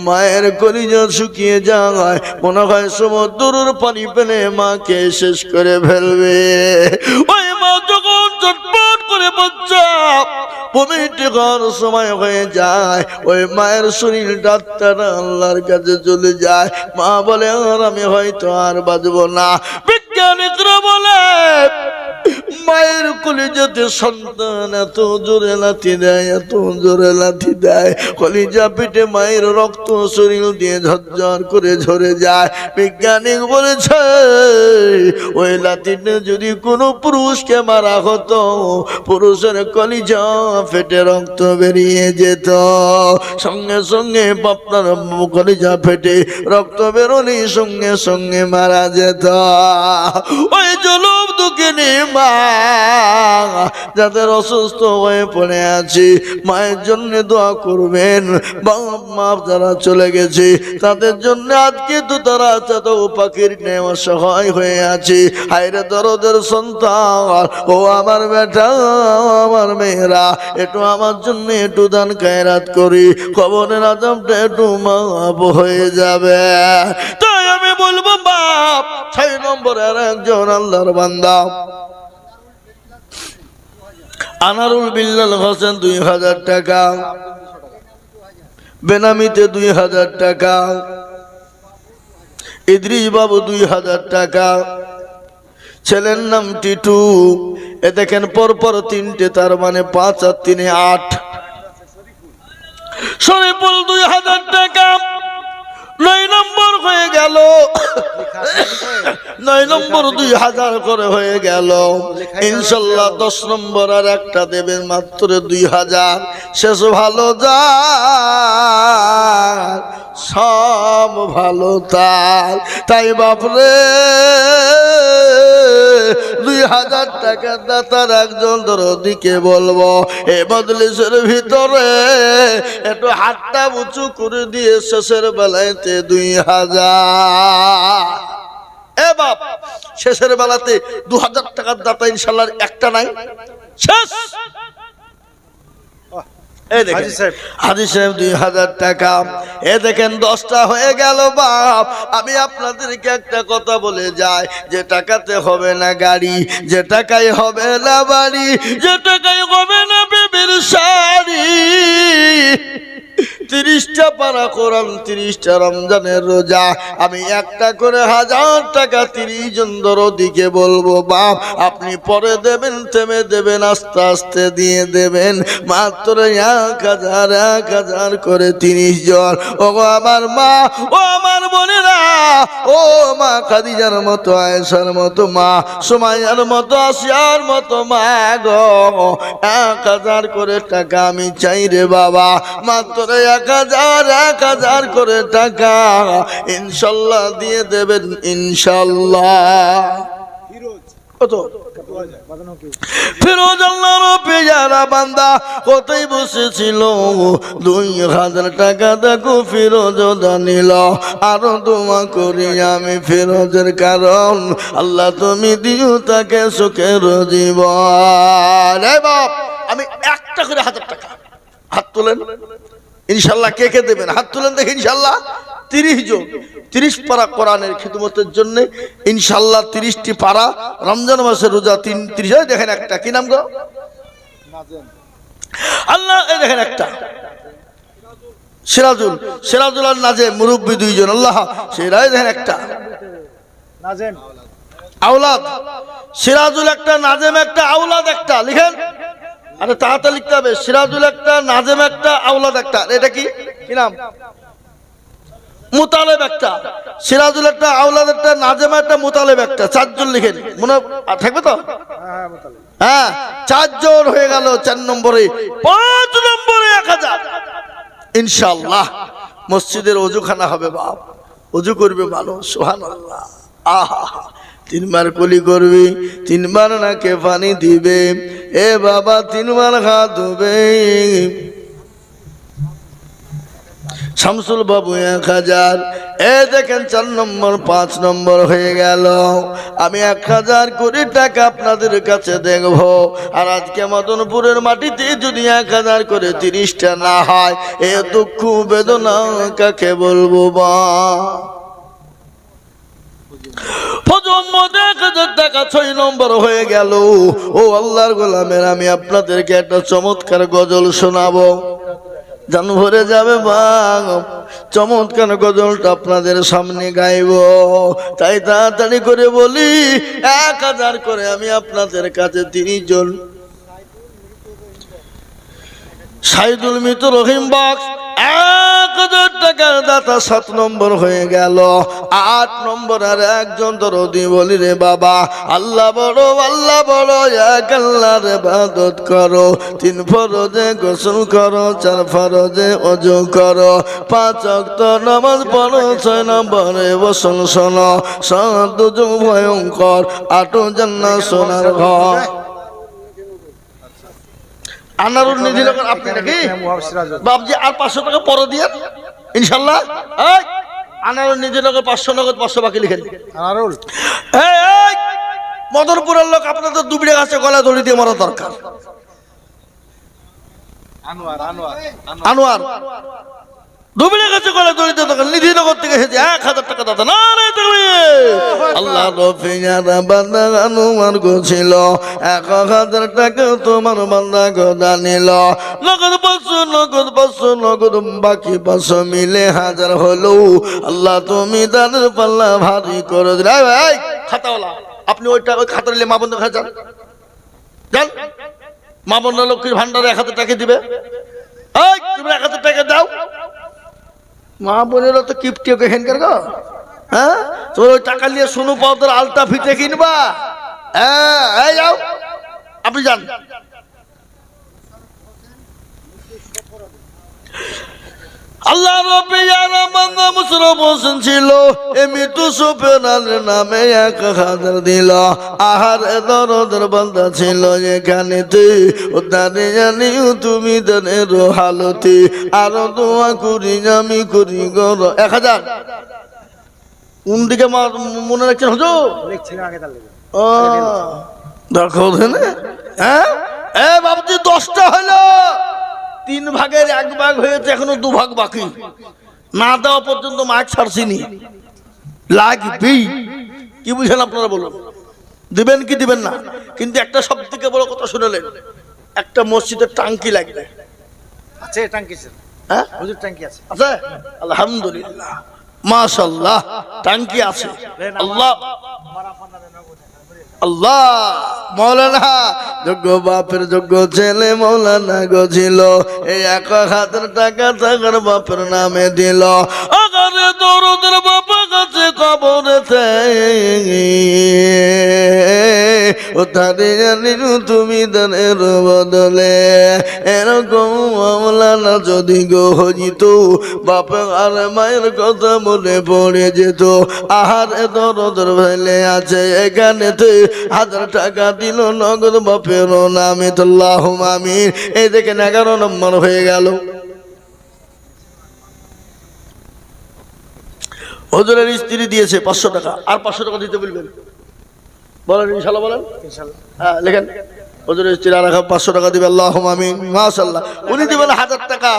Speaker 1: মায়ের কলিজা শুকিয়ে যায়, মনে হয় সমুদ্রের পানি পেলে মাকে শেষ করে ফেলবে। ওই মা যখন চটপট করে বাচ্চা ভূমিটি ঘর সময় হয়ে যায়, ওই মায়ের শরীর ডাক্তার আল্লাহর কাছে চলে যায়। মা বলে আর আমি হয়তো আর বাঁচবো না। বিজ্ঞানিকরা বলে মায়ের কলিজাতে সন্তান এত জোরে লাথি দেয়, এত জোরে লাথি দেয়, কলিজা পেটে মায়ের রক্ত শরীর দিয়ে ঝরঝর করে ঝরে যায়। বিজ্ঞানিক বলেছে ওই লাথিতে যদি কোনো পুরুষকে মারা হতো, পুরুষের কলিজা ফেটে রক্ত বেরিয়ে যেত, সঙ্গে সঙ্গে আপনার কলিজা ফেটে রক্ত বেরোনি সঙ্গে সঙ্গে মারা যেত। ওই জলম দুঃখিনী মা যাদের অসুস্থ হয়ে পড়ে আছে, মায়ের জন্য দোয়া করবেন। বাপ মা যারা চলে গেছে তাদের জন্য আজকে তো তারা তো পাখির নেওয়া সহায় হয়ে আছে। হায়রে দরদের সন্তান, ও আমার বেটা, আমার মেয়েরা, একটু আমার জন্য একটু দান খায়রাত করি, কবরের আযাবটা একটু মাফ হয়ে যাবে। তাই আমি বলবো বাপ 6 নম্বরের একজন আল্লাহর বান্দা আনারুল বিল্লাল হোসেন 2000 টাকা, বেনামিতে 2000 টাকা, ইদ্রিস বাবু 2000 টাকা, ছেলের নাম টিটু। এ দেখেন পরপর 3টে, তার মানে 5 আর 3 8। শরীফুল 2000 টাকা, 9 নম্বর হয়ে গেল। 9 নম্বর 2000 করে হয়ে গেল। ইনশাল্লাহ 10 নম্বর আর একটা দেবেন, মাত্র 2000। শেষ ভালো যার, সব ভালো তার। তাই বাপরে 2000 টাকা দাতার একজন দরদিকে বলবো এ মজলিসের ভিতরে একটু হাতটা উঁচু করে দিয়ে শেষের বেলাতে 2000। এ বাপ, শেষের বেলাতে 2000 টাকার দাতা ইনশাল্লাহ একটা নাই, শেষ। হাজী সাহেব 2000 টাকা। এ দেখেন 10টা হয়ে গেল বাপ। আমি আপনাদেরকে একটা কথা বলে যাই, যে টাকাতে হবে না গাড়ি, যে টাকায় হবে না বাড়ি, যে টাকায় হবে না বেবির শাড়ি, 30টা পারা কোরআন, 30টা রমজানের রোজা, আমি একটা করে 1000 টাকা 30 জন দরদিকে বলবো বাপ আপনি পরে দেবেন, থেমে দেবেন, আস্তে আস্তে দিয়ে দেবেন, মাত্র 1000 করে 30 জন। ও আমার মা, ও আমার বোনেরা, ও মা খাদিজার মতো, আয়েশার মতো মা, সুমাইয়ার মতো, আসিয়ার মতো মা গো, 1000 করে টাকা আমি চাই রে বাবা, মাত্র 1000 করে টাকা ইনশাল্লাহ দিয়ে দেবেন ইনশাল্লাহ। কত? ফিরোজ আল্লাহর পেয়ারা বান্দা কোথায় বসেছিল, 2000 টাকা দেখো ফিরোজ দানিল। আরো দোয়া করি আমি ফিরোজের, কারণ আল্লাহ তুমি দিও তাকে সুখের জীবন। বাপ আমি একটা করে 1000 টাকা, হাত তোলেন ইনশাল্লাহ। কে কে দেবেন হাত তুলেন দেখি ইনশাল্লাহ। 30 জন, 30 পারা কোরআনের খিদমতের জন্য ইনশাল্লাহ। 30টি পারা, রমজান মাসের রোজা 30। দেখেন একটা, কি নাম গো? আল্লাহ। এই দেখেন একটা সিরাজুল আর নাজেম, মুরব্বী 2 জন। আল্লাহ সেরাই। দেখেন একটা আওলাদ, সিরাজুল একটা, নাজেম একটা, আওলাদ একটা। লিখেন, আরে তাড়াতাড়ি লিখতে হবে। সিরাজুল একটা, নাজেম একটা, আওলাদ একটা। এটা কি নাম? মুতালেব একটা। সিরাজুল একটা, আওলাদ একটা, নাজেম একটা, মুতালেব একটা। 4 জন লিখেন, মনে থাকবে তো? হ্যাঁ, 4 জন হয়ে গেল। 4 নম্বরে 5 নম্বরে 1000 ইনশাআল্লাহ। মসজিদের ওযুখানা হবে বাপ, ওযু করবে ভালো। সুবহানাল্লাহ। আহা, তিনবার কুলি করবি, তিনবার নাকে পানি দিবে, এ বাবা তিনবার হাত ধুবে। শামসুল বাবু 1000, এ দেখেন 4 নম্বর 5 নম্বর হয়ে গেল। আমি 1000 কোটি টাকা আপনাদের কাছে দেখব, আর আজকে মদনপুরের মাটিতে যদি 1000 করে 30টা না হয়, এ দুঃখ বেদনা কাকে বলবো বা। প্রজন্মতে 1000 টাকা 6 নম্বর হয়ে গেল। ও আল্লাহর গোলামের, আমি আপনাদেরকে একটা চমৎকার গজল শোনাবো, জান ভরে যাবে বাং। চমৎকার গজলটা আপনাদের সামনে গাইব, তাই তাড়াতাড়ি করে বলি 1000 করে আমি আপনাদের কাছে 30 জন। সাইদুল মিতু রহিম বক্স 1000 টাকার দাতা 7 নম্বর হয়ে গেল। 8 নম্বর আর একজন দরদি বলি রে বাবা, আল্লাহ বড়, আল্লাহ বড়, এক আল্লাহর ইবাদত করো, 3 ফরজে গোসল করো, 4 ফরজে ওযু করো, 5 ওয়াক্ত নামাজ পড়ো, 6 নম্বরে গোসল শোনো, 7 দুজু ভয়ঙ্কর, 8 জান্নাত সোনার ঘর। আনারুল নিধি লোকের আপনি নাকি বাবজি, আর 500 টাকা পরে দিয়ে ইনশাল্লাহ। এই আনারুল নিধি লোকের 500 নগদ, 500 বাকি লিখেন। আনারুল এই মদনপুরের লোক, আপনাদের দুবড়ে গাছে গলা দড়ি দিয়ে মারা দরকার। আনোয়ার আনোয়ার দুবড়ে গাছে গলা দড়ি দিয়ে দরকার। নিধি নগর থেকে এসেছে 1000 টাকা দাদা। না রে তুমি আল্লাহ রফিয়ারা বান্দা আনোয়ার গোছিল 1000 টাকা তোমার বান্দা গোদা নিল। নগদ 500, নগদ 500, নগদ বাকি 500 মিলে 1000 হলো। আল্লাহ তুমি দানের পাল্লা ভারী করে দিলে। এই খাতাওয়ালা, আপনি ওই খাতা নিলে মা বন্ধু খাচ্ছেন যান, মা বন্ধু লক্ষ্মীর ভান্ডারে 1000 টাকা দিবে। এই তুমি 1000 টাকা দাও। মা বোনেরা তো কিপটি হেনকার গো। হ্যাঁ, তোর ওই টাকা নিয়ে সোনু পাউদার আলতা ফিতে কিনবা। হ্যাঁ, এই যাও, আপনি যান। আল্লাহ রব্বিয়ার বান্দা মুসরফ হোসেন ছিল, মৃত্যু সুফিয়ানের নামে 1000 দিল। আহার দরদের বান্দা ছিল এখানেতে, উদ্ধারে জানি তুমি দানের হালতে, আরো দোয়া করি আমি করি গর। 1000 কোন দিকে মনে রাখছেন হুজুর? ও দেখো হ্যাঁ, এ বাবজি 10টা হলো, 3 ভাগের 1 ভাগ হয়েছে, এখনো 2 ভাগ বাকি। না দেওয়া পর্যন্ত মাছ ছাড়ছিনি, লাগবেই। কি বুঝেন আপনারা বলুন, দিবেন কি দিবেন না? কিন্তু একটা সব থেকে বড় কথা শুনলেন, একটা মসজিদের টাঙ্কি লাগবে।
Speaker 2: আছে টাঙ্কি?
Speaker 1: হ্যাঁ
Speaker 2: হুজুর টাঙ্কি আছে?
Speaker 1: আছে আলহামদুলিল্লাহ, মাশাআল্লাহ টাঙ্কি আছে। আল্লাহ আল্লাহ মৌলানা যোগ্য বাপের যোগ্য ছেলে মৌলানা গছিল, এই 1000 টাকা থাকার বাপের নামে দিল। আগারে দরদের বাপা কাছে কবরেতে, ও তারে জানি তুমি দানের বদলে। এরকম মৌলানা যদি গো হইত, বাপে আর মায়ের কথা মনে পড়ে যেত। আহার দরদের ফেলে আছে এখানেতে, 1000 টাকা দিল নগদ বাপের নামে। আল্লাহুম্মা আমিন। এই দেখেন 11 নম্বর হয়ে গেল। হুজুরের স্ত্রী দিয়েছে 500 টাকা, আর 500 টাকা দিতে বলবেন, বলেন ইনশাআল্লাহ, বলেন হ্যাঁ লেখেন। হুজুরের স্ত্রী আর 500 টাকা দিবে। আল্লাহুম্মা আমিন। মাশাআল্লাহ, উনি দিবেন 1000 টাকা,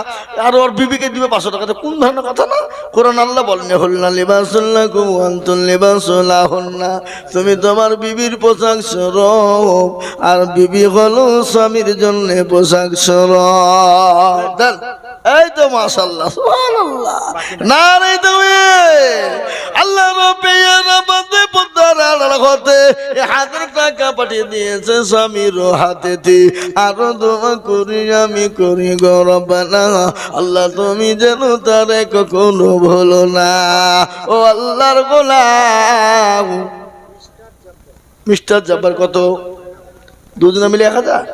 Speaker 1: আর ওর বিবিকে দিবে 500 টাকা। কোন ধরনের কথা না? কোরআন আল্লাহ বলেন হুল্লা লিবাসুল লাকুম ওয়া আনতুম লিবাসুল লাহুন্না, তুমি তোমার বিবির পোশাক স্বরূপ, আর বিবি হলো স্বামীর জন্য পোশাক স্বরূপ। দেন, এই তো মাশাআল্লাহ, সুবহানাল্লাহ, নারে তাকবীর। আল্লাহ রাব্বিয়ার বান্দে পদ্মার আড়াল হতে 1000 টাকা পাঠিয়ে দিয়েছে স্বামীর হাতেতে। আরো দোয়া করি আমি করি গো রব্বানা, আল্লাহ তুমি যেন তারে কখনো ভুলো না। ও আল্লাহর গোলাম মিস্টার জব্বার কত? দুজনে মিলে 1000।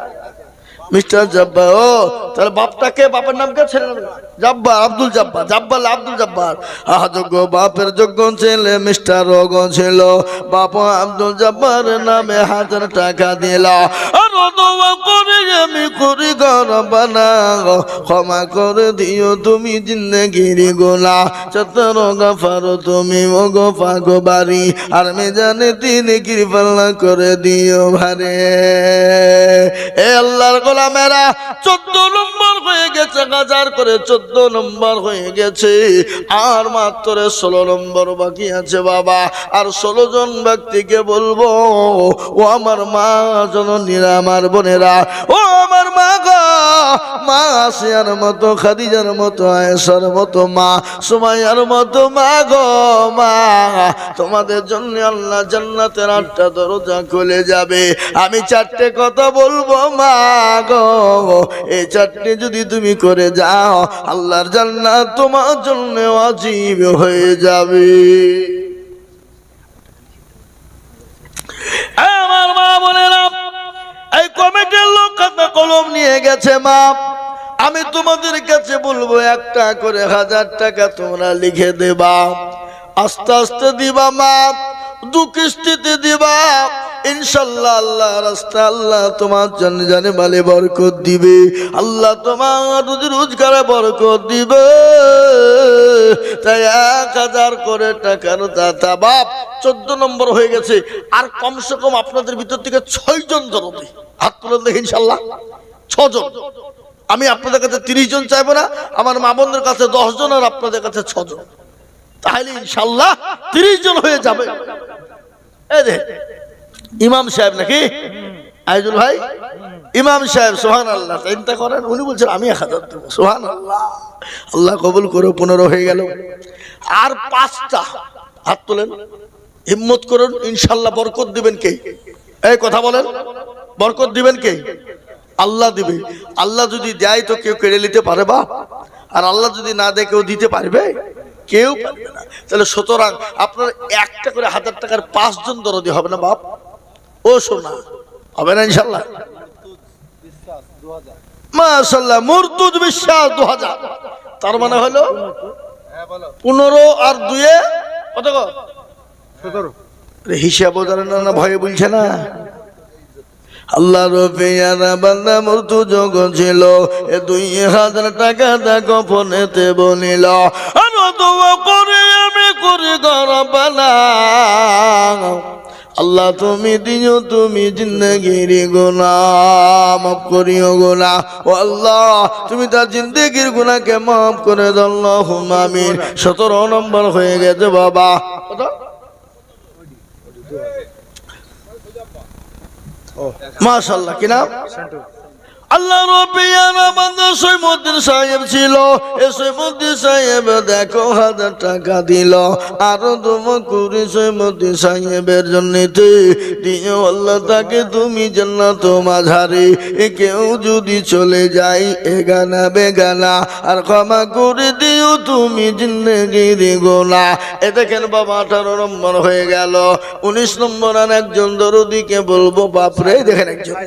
Speaker 1: মিস্টার জব্বার। ও তাহলে বাপটাকে, বাপের নাম কে? ছেলে জব্বার, আব্দুল জব্বার। জব্বার আব্দুল জব্বার যোগ্য বাপের যোগ্য ছেলে মিস্টার রোগ ছিল। বাপ আব্দুল জব্বার নামে 1000 টাকা দিল। আর দোয়া করে আমি করি গরবানা, ক্ষমা করে দিও তুমি জিন্দেগির গুনাহ। চতর গফার তুমি ও গফা গোবারি, আর মে জানে তিনি কৃপা করে দিও ভারে। এ আল্লাহর গোলামেরা, 14 নম্বর হয়ে গেছে, 1000 করে 14 নম্বর হয়ে গেছে। আর মাত্র 16 নম্বর বাকি আছে বাবা। আর 16 জন ব্যক্তিকে বলবো, ও আমার মা জননীরা, আমার বোনেরা, ও আমার মা গো, মা আসিয়ার মতো, খাদিজার মতো, আয়েশার মতো মা, সুমাইয়ার মতো মা গো, মা তোমাদের জন্য আল্লাহ জান্নাতের 8টা দরজা খুলে যাবে। আমি 4টে কথা বলবো মা গো, এই 4টে যদি তুমি করে যাও, আল্লাহর জান্নাত তোমার জন্য ওয়াজিব হয়ে যাবে। আমার মা বোনেরা, এই কমিটির লোক খাতা কলম নিয়ে গেছে মা। আমি তোমাদের কাছে বলবো, একটা করে 1000 টাকা তোমরা লিখে দেবা। আস্তে আস্তে দিবা মা, 2 কিস্তিতে দিবা। ইনশাআল্লাহ আল্লাহ রাস্তা আল্লাহ তোমার জন্য জানে মালে বরকত দিবে। আল্লাহ তোমার রুজি রোজগারে বরকত দিবে। তাই 1000 করে টাকার দাতা বাপ। 14 নম্বর হয়ে গেছে। আর কমসে কম আপনাদের ভিতর থেকে 6 জন দরদি হাত তুলে দেখে, ইনশাআল্লাহ 6 জন। আমি আপনাদের কাছে 30 জন চাইবো না, আমার মা বোনদের কাছে 10 জন, আর আপনাদের কাছে 6 জন। তাহলে ইনশাআল্লাহ 30 জন হয়ে যাবে। এই দেখেন ইমাম সাহেব নাকি আইজুল ভাই, ইমাম সাহেব, সুবহানাল্লাহ। চিন্তা করেন, উনি বলছেন আমি 1000 দেবো। সুবহানাল্লাহ, আল্লাহ কবুল করে 15 হয়ে গেল। আর 5টা হাত তোলেন, হিম্মত করুন। ইনশাআল্লাহ বরকত দিবেন কে? এই কথা বলেন, বরকত দিবেন কে? আল্লাহ দিবে। আল্লাহ যদি দেয় তো কেউ কেড়ে নিতে পারে বাপ? আর আল্লাহ যদি না দেয় কেউ দিতে পারবে? কেউ পারবে না। তাহলে সুতরাং আপনার একটা করে 1000 টাকার 5 জন দরদি হবে না বাপ? ও সোনা, হবে না ইনশাআল্লাহ? মাশাআল্লাহ, মুরতুদ বিশ্বাস 2000। তার মানে হলো 15 আর 2 কত গো? 17। হিসাব জানেন না, ভয়ে বলছে না। আল্লাহ রফিয়ারা বান্দা মৃত্যু যোগ ছিল, এ 2000 টাকা দেখো ফোনেতে বলিল। আর দোয়া করে আমি করি গরবানা, আল্লাহ তুমি দিও তুমি জিন্দেগির গুনাহ মাফ করিও গুনাহ। ও আল্লাহ তুমি তার জিন্দেগির গুনাহকে মাফ করে দাও, আল্লাহুম্মা আমিন। 17 নম্বর হয়ে গেছে বাবা। কত? মাশাআল্লাহ, কি নাম? আল্লাহ রবিয়ানা বান্দা সৈমুদ্দিন সাহেব ছিল। এ সৈমুদ্দিন সাহেব দেখো 1000 টাকা দিল। আরো দোয়া করি সৈমুদ্দিন সাহেবের জন্য দিও আল্লাহ তাকে তুমি জান্নাত মাঝারে। এ কেউ যদি চলে যায় এগানা বেগানা, আর ক্ষমা করে দিও তুমি জিন্দেগির গুনাহ। এ দেখেন বাবা 18 নম্বর হয়ে গেল। 19 নম্বর আর একজন দরদিকে বলবো বাপরে, দেখেন একজন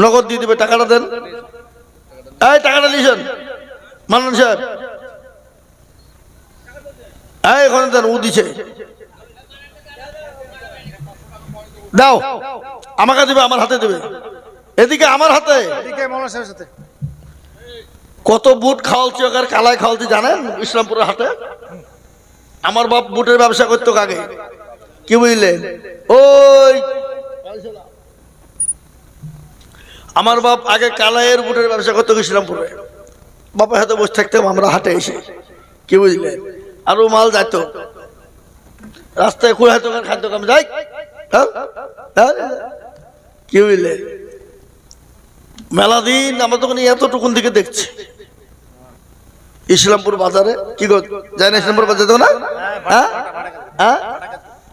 Speaker 1: নগদ দিয়ে দিবে, টাকাটা দেন। এই টাকাটা লিখেন মানন সাহেব, এই এখানে দেন, ও দিছে, দাও আমাকে দিবে, আমার হাতে দিবে। এদিকে আমার হাতে, এদিকে মানন সাহেবের সাথে। কত বুট খাওয়ালছি ওকে, কালাই খাওয়ালছি জানেন ইসলামপুরের হাটে। আমার বাপ বুটের ব্যবসা করতো আগে, কি বুঝলেন? ওই আমার বাপ আগে কালাইয়ের বুটের ব্যবসা করতে গেছিলাম পুরো। বাপের হাতে বসে থাকতাম আমরা হাটে এসে, কি বুঝলেন? আরো মাল যাইত রাস্তায়, খুঁড়ে হাতে খাদ্য কাম যাই, কি বুঝলেন? মেলা দিন আমার তখন এতটুকুন দিকে দেখছি ইসলামপুর বাজারে। কি গো যায় না ইসলামপুর বাজারে না? হ্যাঁ হ্যাঁ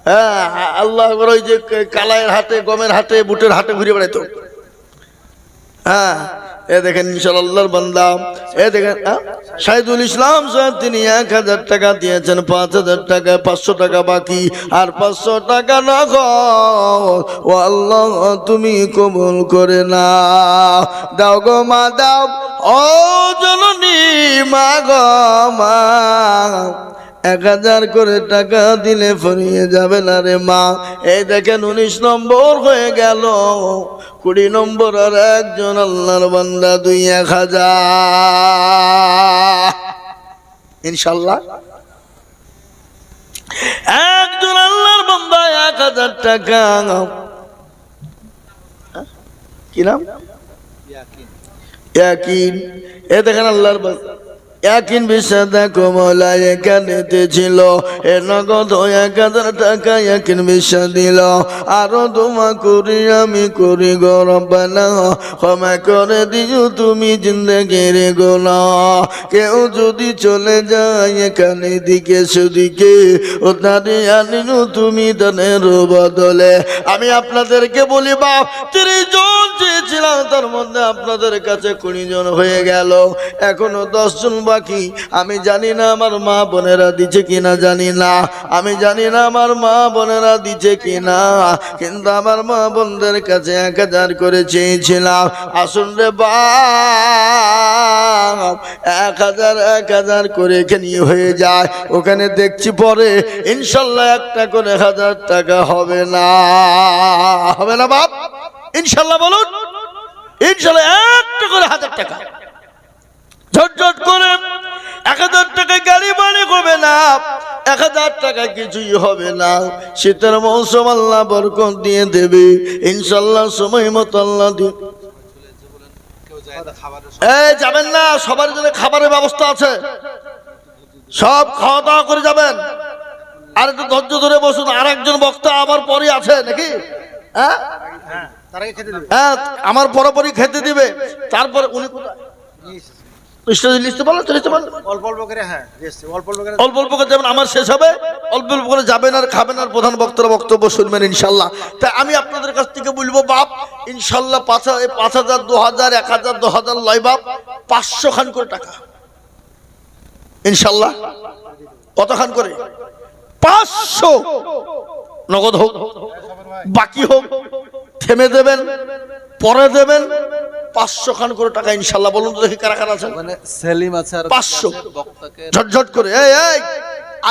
Speaker 1: হ্যাঁ, আল্লাহ ওই যে কালাইয়ের হাটে, গমের হাটে, বুটের হাটে ঘুরে বেড়াইতো। হ্যাঁ, এ দেখেন ইনশাআল্লাহর বান্দা, এ দেখেন শাহিদুল ইসলাম সাহেব তিনি 1000 টাকা দিয়েছেন, 5000 টাকা 500 টাকা বাকি, আর 500 টাকা নগদ। ও আল্লাহ তুমি কবুল করে না, দাও গো মা দাও, ও জননী মা গো মা, 1000 করে টাকা দিলে ফুরিয়ে যাবে না রে মা। এই দেখেন 19 নম্বর হয়ে গেল, 20 নম্বর আর একজন আল্লাহর বান্দা 1000 ইনশাআল্লাহ। একজন আল্লাহর বান্দা 1000 টাকা, কি নাম? ইয়াকিন। এ দেখেন আল্লাহর বান্দা ইয়াকিন বিশ্বাস দেখো মৌলা এখানেতে ছিল, এ নগদ 1000 টাকা ইয়াকিন বিশ্বাস দিল। আরো দোয়া করি আমি করি গো রব্বানা, ক্ষমা করে দিও তুমি জিন্দেগির গুনাহ। কেউ যদি চলে যায় এখানে দিকে সেদিকে, ও তারে আনিনো তুমি দানের বদলে। আমি আপনাদেরকে বলি বাপ, 30 জন চেয়েছিলাম, তার মধ্যে আপনাদের কাছে 20 জন হয়ে গেল, এখনো 10 জন বাকি। আমি জানি না আমার মা বোনেরা দিচ্ছে কিনা, জানি না, আমি জানি না আমার মা বোনেরা দিচ্ছে কিনা, কিন্তু আমার মা বোনদের কাছে 1000 করে চেয়েছিলাম। আসুন রে বাপ, 1000 করে এখানে হয়ে যায়, ওখানে দেখছি পরে ইনশাল্লাহ একটা করে 1000 টাকা হবে না, হবে না বাপ? ইনশাল্লাহ বলুন, ইনশাল্লাহ একটা করে 1000 টাকা ঝটঝট করে 1000 টাকা গাড়ি বাড়ি হবে না, 1000 টাকা কিছুই হবে না। শীতের মৌসুম আল্লাহ বরকত দিয়ে দেবে ইনশাল্লাহ, সময় মতো আল্লাহ দিয়ে। এই যাবেন না, সবার জন্য খাবারের ব্যবস্থা আছে, সব খাওয়া দাওয়া করে যাবেন। আর একটু ধৈর্য ধরে বসুন, আর একজন বক্তা আমার পরে আছে নাকি? হ্যাঁ, আমার পরপরই খেতে দিবে। তারপরে উনি কোথায়? অল্প অল্প করে যাবেন, আমার শেষ হবে, অল্প অল্প করে যাবেন আর খাবেন, আর প্রধান বক্তার বক্তব্য শুনবেন ইনশাল্লাহ। তাই আমি আপনাদের কাছ থেকে বলবো বাপ, ইনশাল্লাহ 5000, 2000, 1000, 2000 লয় বাপ, 500 খান করে টাকা ইনশাল্লাহ। কত খান করে? 500 নগদ হোক, বাকি হোক, থেমে দেবেন, পরে দেবেন, 500 খান করে টাকা ইনশাল্লাহ। বলুন তো দেখি কারা কারা আছেন?
Speaker 3: মানে সেলিম আছে আর
Speaker 1: 500
Speaker 3: বক্তাকে
Speaker 1: ঝটঝট করে। এই এই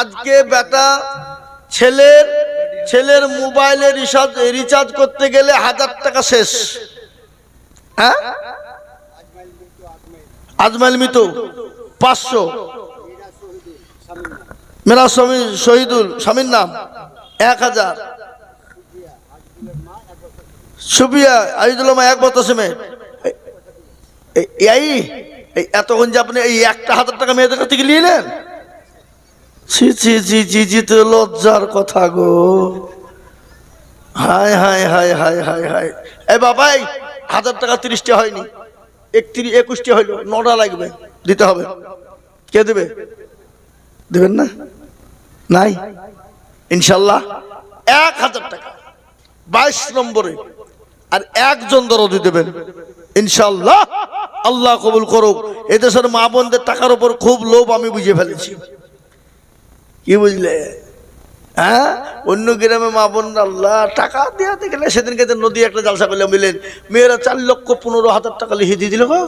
Speaker 1: আজকে বেটা ছেলের মোবাইলে রিচার্জ করতে গেলে 1000 টাকা শেষ। হ্যাঁ, আজমাইল মিতু 500, মেরা স্বামী শহীদুল স্বামীর নাম 1000, সুবিয়া আইদুল মা 1 বছর সময়। এই এতক্ষণ যে আপনি এই একটা 1000 টাকা মেয়েদের কাছ থেকে নিলেন, ছি ছি জি জি জি, তো লজ্জার কথা গো। হায় হায় হায় হায় হায় হায়। এই বাবাই 1000 টাকা 30টা হয়নি, 21টা হইলো, 9টা লাগবে, দিতে হবে। কে দেবে? দেবেন না? নাই ইনশাল্লাহ 1000 টাকা 22 নম্বরে, আর একজন দরদি দেবেন ইনশাল্লাহ। আল্লাহ কবুল করুক। এদেশের মা বোনদের টাকার উপর খুব লোভ আমি বুঝে ফেলেছি, কি বুঝলে? হ্যাঁ, অন্য গ্রামে মা বোন আল্লাহ টাকা দেওয়াতে গেলে, সেদিনকে নদী একটা জালসা করলে মিলেন, মেয়েরা 4,15,000 টাকা লিখে দিয়ে দিল গো।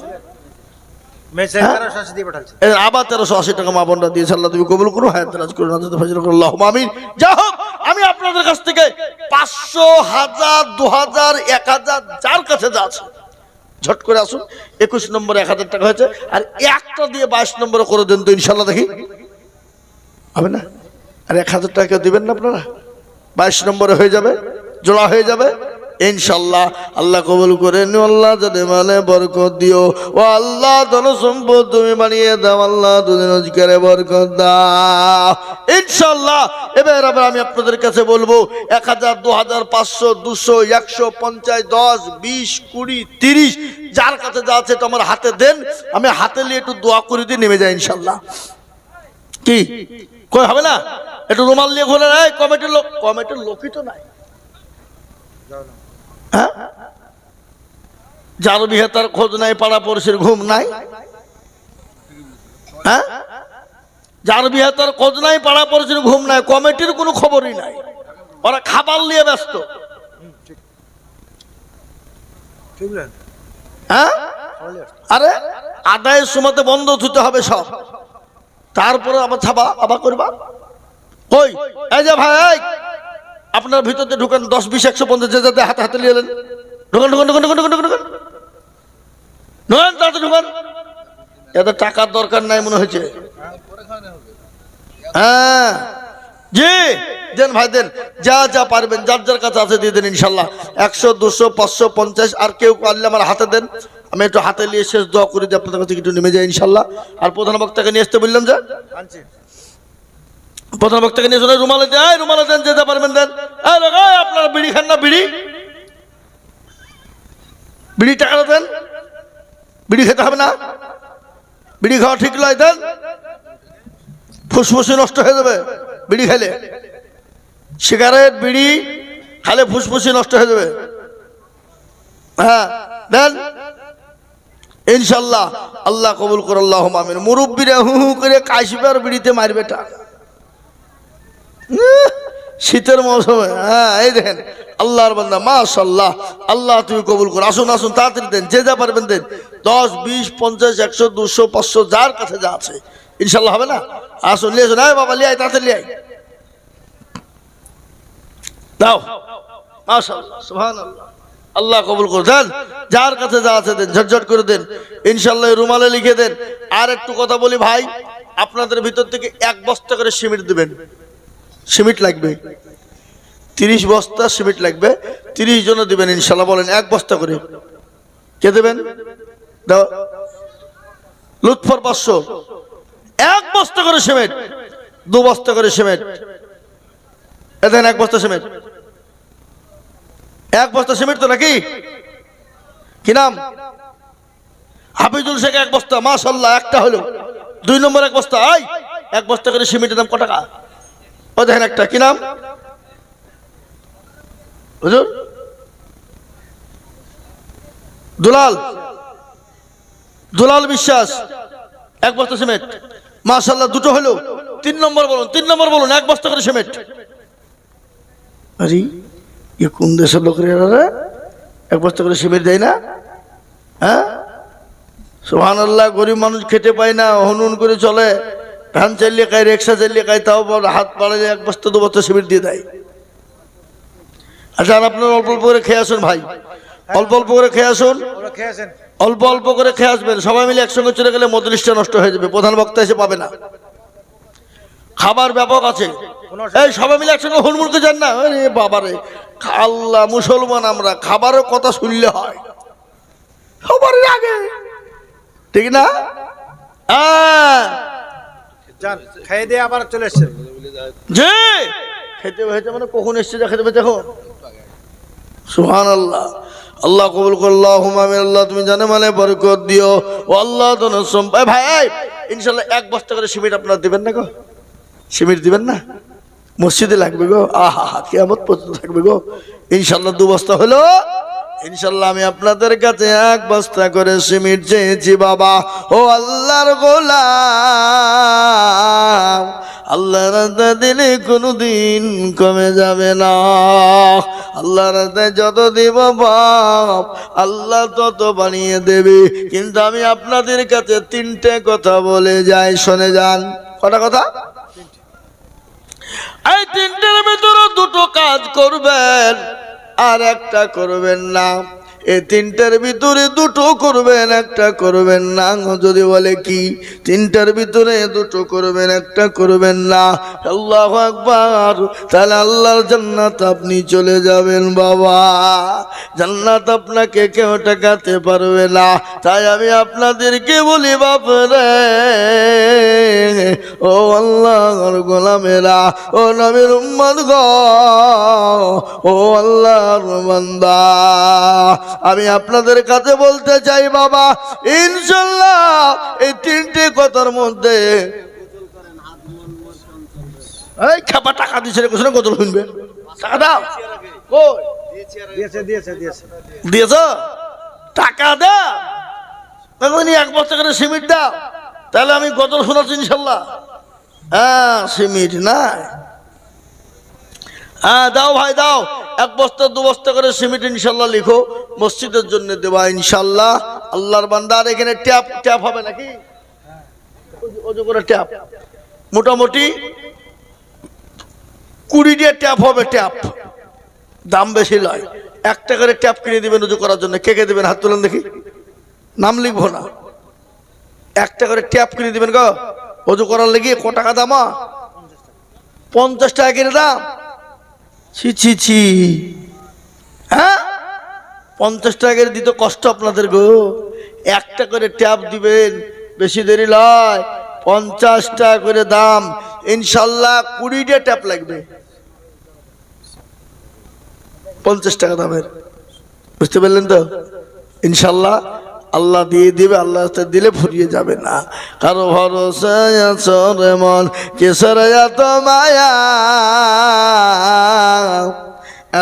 Speaker 1: আবার 1380 টাকা মা বোনরা দিয়েছে। আল্লাহ তুমি কবুল করো, হায়াত দারাজ করো, নাজাত ফাজিল করো, আল্লাহুম্মা আমিন। যা হোক, আমি আপনাদের কাছ থেকে 500, 1000, 2000, 1000 যার কাছে যা আছে ঝট করে আসুন। 21 নম্বরে 1000 টাকা হয়েছে, আর একটা দিয়ে 22 নম্বরে করে দেন তো ইনশাল্লাহ। দেখি হবে না? আর 1000 টাকা দিবেন না আপনারা, 22 নম্বরে হয়ে যাবে, জোড়া হয়ে যাবে ইনশাল্লাহ। আল্লাহ কবুল করে নিও, আল্লাহ যাতে মানে বরকত দিও। ও আল্লাহ ধন সম্পদ তুমি বানিয়ে দাও, আল্লাহ দুদিন রোজগারে বরকত দাও ইনশাল্লাহ। এবার আমি আপনাদের কাছে বলবো 1000, 2000, 500, 200, 150, 10, 20, 20, 30 যার কাছে যা আছে তোমার হাতে দেন, আমি হাতে নিয়ে একটু দোয়া করে দিয়ে নেমে যাই ইনশাল্লাহ। কি কই হবে না? একটু রুমাল দিয়ে ঘুরে নেয়। কমিটির লোকই তো নাই। হ্যাঁ, যার বিয়ে তার খোঁজ নাই, পাড়া পড়শির ঘুম নাই। হ্যাঁ, যার বিয়ে তার খোঁজ নাই, পাড়া পড়শির ঘুম নাই, কমিটির কোনো খবরই নাই, ওরা খাবার নিয়ে ব্যস্ত। হ্যাঁ, আরে আদায়ের সময়তে বন্ধ হতে হবে সব, তারপরে আবার ছাবা আবার করবা। কই এই যে ভাই, আপনার ভিতর দিয়ে ঢুকেন, 10 20 150 যে যাতে হাতে হাতে নিয়ে এলেন, ঢুকান ঢুকান ঢুকান ঢুকান ঢুকান ঢুকান ঢুকান, তাড়াতাড়ি ঢুকান। এত টাকার দরকার নাই মনে হয়েছে। হ্যাঁ জি, দেন ভাই দেন, যা যা পারবেন যার যার কাছে আছে দিয়ে দেন ইনশাল্লাহ। 100 200 500 50, আর কেউ পারলে আমার হাতে দেন, আমি একটু হাতে নিয়ে শেষ দোয়া করে দিয়ে আপনাদের কাছে একটু নেমে যাই ইনশাল্লাহ। আর প্রধান বক্তাকে নিয়ে আসতে বললাম, যে প্রধান বক্তাকে নিয়ে শুনে রুমালে দেন, রুমালে দেন, যে যা পারবেন দেন। আপনারা বিড়ি খান না? বিড়ি বিড়ি টাকাটা দেন, বিড়ি খেতে হবে না, বিড়ি খাওয়া ঠিক নয়, দেন, ফুসফুসি নষ্ট হয়ে যাবে বিড়ি খেলে। সিগারেট বিড়ি খালে ফুসফুসি নষ্ট হয়ে যাবে। হ্যাঁ দেন ইনশাল্লাহ, আল্লাহ কবুল করে, আল্লাহুম্মা আমিন। মুরব্বিরা হু হু করে কাশিবার বিড়িতে মারবে টা, শীতের মৌসুমে। হ্যাঁ এই দেখেন আল্লাহর বান্দা, মাশাআল্লাহ, আল্লাহ তুমি কবুল করো। আসুন আসুন, তাড়াতাড়ি দেন, যে যা পারবেন দেন, 10 20 50 100 200 500 যার কাছে যা আছে ইনশাল্লাহ হবে না। আসুন নিয়ে আসুন, বাবা লিয়ে আয়, তাড়াতাড়ি লিয়ে আয়, দাও। মাশাআল্লাহ, সুবহানাল্লাহ, আল্লাহ কবুল করে। দেন যার কাছে যা আছে দেন, ঝটঝট করে দেন ইনশাল্লাহ, রুমালে লিখে দেন। আর একটু কথা বলি ভাই, আপনাদের ভিতর থেকে 1 বস্তা করে সিমেন্ট দিবেন। সিমেন্ট লাগবে 30 বস্তা সিমেন্ট লাগবে, 30 জন দিবেন ইনশাল্লাহ। বলেন 1 বস্তা করে, কে দেবেন? দাও লুৎফর 500, 1 বস্তা করে সিমেন্ট, 2 বস্তা করে সিমেন্ট, এ দেন 1 বস্তা সিমেন্ট, 1 বস্তা সিমেন্ট তো নাকি? কি নাম? হাফিজুল শেখ 1 বস্তা, মাশাআল্লাহ, একটা হলো। 2 নম্বর 1 বস্তা, 1 বস্তা করে সিমেন্টের দাম কত টাকা? ও দেখেন একটা, কি নাম? হুজুর দুলাল, দুলাল বিশ্বাস, 1 বস্তা সিমেন্ট, মাশাআল্লাহ, 2টো হলো। 3 নম্বর বলুন, 3 নম্বর বলুন, 1 বস্তা করে সিমেন্ট। আরে এ কোন দেশের লোক রে, 1 বস্তা করে সিমেন্ট দেয় না? হ্যাঁ সুবহানাল্লাহ, গরিব মানুষ খেতে পায় না, হনুন করে চলে, ভ্যান চালিয়ে খায়, রিক্সা চালিয়ে খায়, তাও হাত বাড়ালে 1 বস্তা 2 বস্তা সিমেন্ট দিয়ে দেয়। আচ্ছা আপনার অল্প অল্প করে খেয়ে আসুন ভাই, অল্প অল্প করে খেয়ে আসুন, অল্প অল্প করে খেয়ে আসবেন। সবাই মিলে একসঙ্গে চলে গেলে মজলিসটা নষ্ট হয়ে যাবে, প্রধান বক্তা এসে পাবে না। খাবার ব্যাপক আছে, এই সবাই মিলে একসঙ্গে হুড়মুড়কে যান না। আরে বাবারে, আল্লাহ, মুসলমান আমরা, খাবারের কথা শুনলে হয় খাবারের আগে, ঠিক না?
Speaker 2: খাই দিয়ে আবার চলে এসছে,
Speaker 1: জি খেতে হয়েছে মানে কখন এসছে যা খেতে পেয়েছে এখন। সুবহানাল্লাহ, আল্লাহ কবুল করো, আল্লাহুম্মা আমিন। আল্লাহ তুমি জানে মানে বরকত দিও, ও আল্লাহ দনসম। ভাই ইনশাআল্লাহ 1 বস্তা করে সিমেন্ট আপনারা দিবেন না গো? সিমেন্ট দিবেন না? মসজিদে লাগবে গো, আহা কিয়ামত পর্যন্ত থাকবে গো ইনশাআল্লাহ। 2 বস্তা হলো ইনশাআল্লাহ। আমি আপনাদের কাছে 1 বস্তা করে সিমেন্ট চেয়েছি বাবা, ও আল্লাহর গোলাম, আল্লাহর রাস্তা দিলে কোনোদিন কমে যাবে না। আল্লাহর রাস্তায় যত দিব বাপ, আল্লাহ তত বানিয়ে দেবে। কিন্তু আমি আপনাদের কাছে 3টে কথা বলে যাই, শুনে যান। কটা কথা? এই 3টের ভিতরে 2টো কাজ করবেন আর একটা করবেন না। এই 3টের ভিতরে 2টো করবেন, একটা করবেন না। যদি বলে কি 3টার ভিতরে 2টো করবেন, একটা করবেন না, আল্লাহু আকবার, তাহলে আল্লাহর জান্নাত আপনি চলে যাবেন বাবা। জান্নাত আপনাকে কেউ ঠেকাতে পারবে না। তাই আমি আপনাদেরকে বলি বাপরে, ও আল্লাহর গোলামেরা, ও নবীর উম্মত গো, ও আল্লাহর বান্দা, আমি আপনাদের কাছে বলতে চাই বাবা, ইনশাআল্লাহ এই 3টে কথার মধ্যে এই খাবার টাকা দিছে রে, কোথায় কত শুনবে? টাকা দাও, কই দিয়েছে? দিয়েছ টাকা টাকা দাও, তখন 1 বস্তা করে সিমেন্ট দাও, তাহলে আমি গজল শোনাচ্ছি ইনশাল্লাহ। হ্যাঁ, সিমেন্ট নাই। হ্যাঁ দাও ভাই দাও, 1 বস্তা 2 বস্তা করে সিমেন্ট ইনশাল্লাহ লিখো, মসজিদের জন্য দেবা ইনশাল্লাহ। আল্লাহর বান্দার এখানে ট্যাপ ট্যাপ হবে নাকি? ওই করে ট্যাপ মোটামুটি 20 ট্যাপ হবে। ট্যাপ দাম বেশি নয়, 1 টাকার ট্যাপ কিনে দিবেন উজু করার জন্য। কে কে দেবেন হাত তুলেন দেখি, নাম লিখবো না। 1 টাকার ট্যাপ কিনে দিবেন গো উজু করার লেগে। ক টাকা দাম? 50 টাকা কিনে দাম। ছি ছি ছি, হ্যাঁ 50 টাকা দিতে কষ্ট আপনাদের গো। 1 টাকা করে ট্যাপ দিবেন, বেশি দেরি নয়। 50 টাকা করে দাম ইনশাল্লাহ। 20 ট্যাপ লাগবে 50 টাকা দামের, বুঝতে পারলেন তো? ইনশাল্লাহ আল্লাহ দিয়ে দিবে, আল্লাহ দিলে ফুরিয়ে যাবে না। কারো ভরসায় আছো রে মন, কিসের এত মায়া,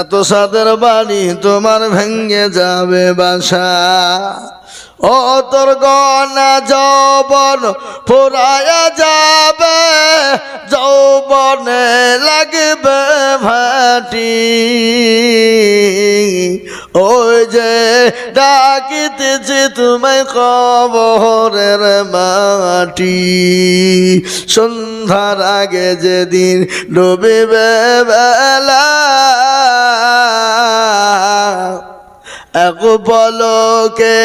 Speaker 1: এত সাদের বাড়ি তোমার ভেঙে যাবে বাসা। ও তোর গনা যৌবন ফুরায়া যাবে, যৌবনে লাগবে ভাটি। ওই যে ডাকিতেছে তোমায় কবরের মাটি, সন্ধ্যার আগে যেদিন ডুবিবে বেলা, এক পলকে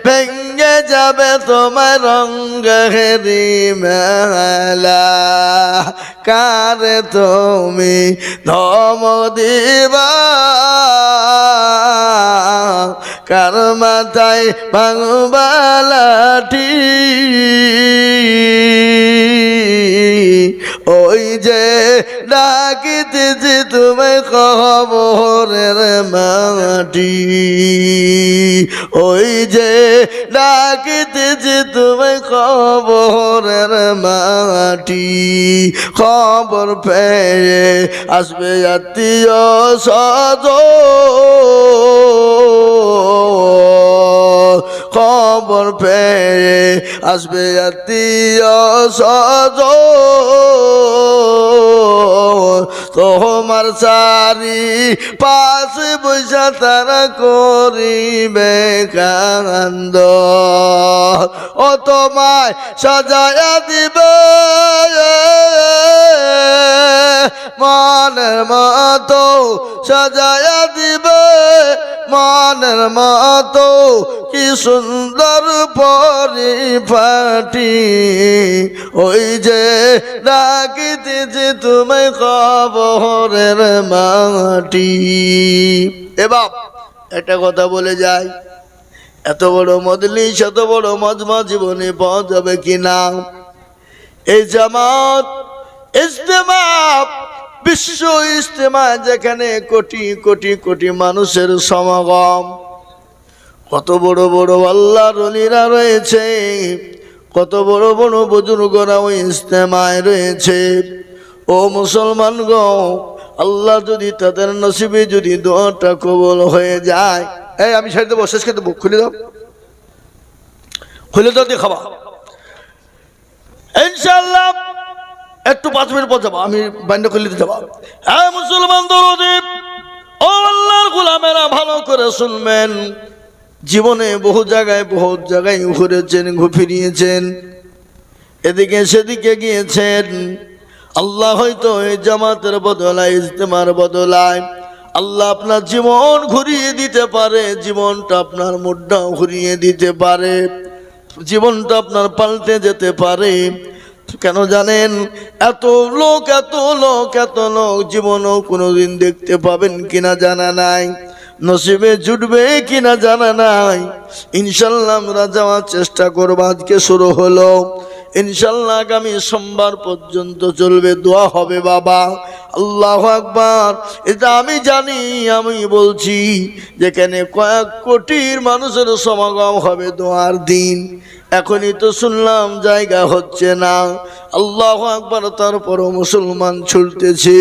Speaker 1: ভেঙে যাবে তোমার রঙ্গেরি মেলা। কারে তুমি ধম দিবা, কার মাথায় ভাঙবা লাঠি। ওই যে ডাকিতেছি তোমায় কবরের মাটি, ওই যে ডাকিতেছি তোমায় কবরের মাটি। খবর পেয়ে আসবে আত্মীয় স্বজন, খবর পেয়ে আসবে আত্মীয় স্বজন। তোমার চারি পাশে বৈশা তারা করিবে কান্দ, ও তোমায় সাজায়া দিবে মনের মতো, সাজায়া দিবে মনের মতো। কি সুন্দর পরিপাটি, ওই যে ডাকিতেছে তোমায় কবরের মাটি। এ বাপ একটা কথা বলে যাই, এত বড় মজলিস, এত বড় মজমা জীবনে পাওয়া যাবে কিনা? এই জামাত ইজতেমা, বিশ্ব ইজতেমা, যেখানে কোটি কোটি কোটি মানুষের সমাগম, কত বড় বড় আল্লাহর ওলিরা রয়েছে, কত বড় বড় বুজুর্গরা ওই ইজতেমায় রয়েছে। ও মুসলমান গো, আল্লাহ যদি তাদের নসিবে যদি দোয়াটা কবুল হয়ে যায়, এই আমি ছেড়ে দেবো, শেষ করে দেবো, খুলে দাও, খুলে দাও দিয়ে খাবা ইনশাআল্লাহ। একটু 5 মিনিট পর যাবো, আমি বান্ডা খুলে দিতে যাবো। হ্যাঁ মুসলমান দরদি, ও আল্লাহর গোলামেরা ভালো করে শুনবেন। জীবনে বহু জায়গায় ঘুরেছেন, ফিরিয়েছেন, এদিকে সেদিকে গিয়েছেন। আল্লাহ হয়তো এই জামাতের বদলায়, ইজতেমার বদলায় আল্লাহ আপনার জীবন ঘুরিয়ে দিতে পারে, জীবনটা আপনার মুডটাও ঘুরিয়ে দিতে পারে, জীবনটা আপনার পাল্টে যেতে পারে। কেন জানেন? এত লোক এত লোক এত লোক জীবনও কোনোদিন দেখতে পাবেন কিনা জানা নাই, নসিবে জুটবে কিনা জানা নাই। ইনশাল্লাহ আমরা যাওয়ার চেষ্টা করব। আজকে শুরু হলো, ইনশাল্লাহ আগামী সোমবার পর্যন্ত চলবে, দোয়া হবে বাবা। আল্লাহু আকবার। এটা আমি জানি, আমি বলছি যেখানে কয়েক কোটির মানুষের সমাগম হবে দোয়ার দিন, এখনই তো শুনলাম জায়গা হচ্ছে না। আল্লাহু আকবার, তারপরও মুসলমান ছুটতেছি।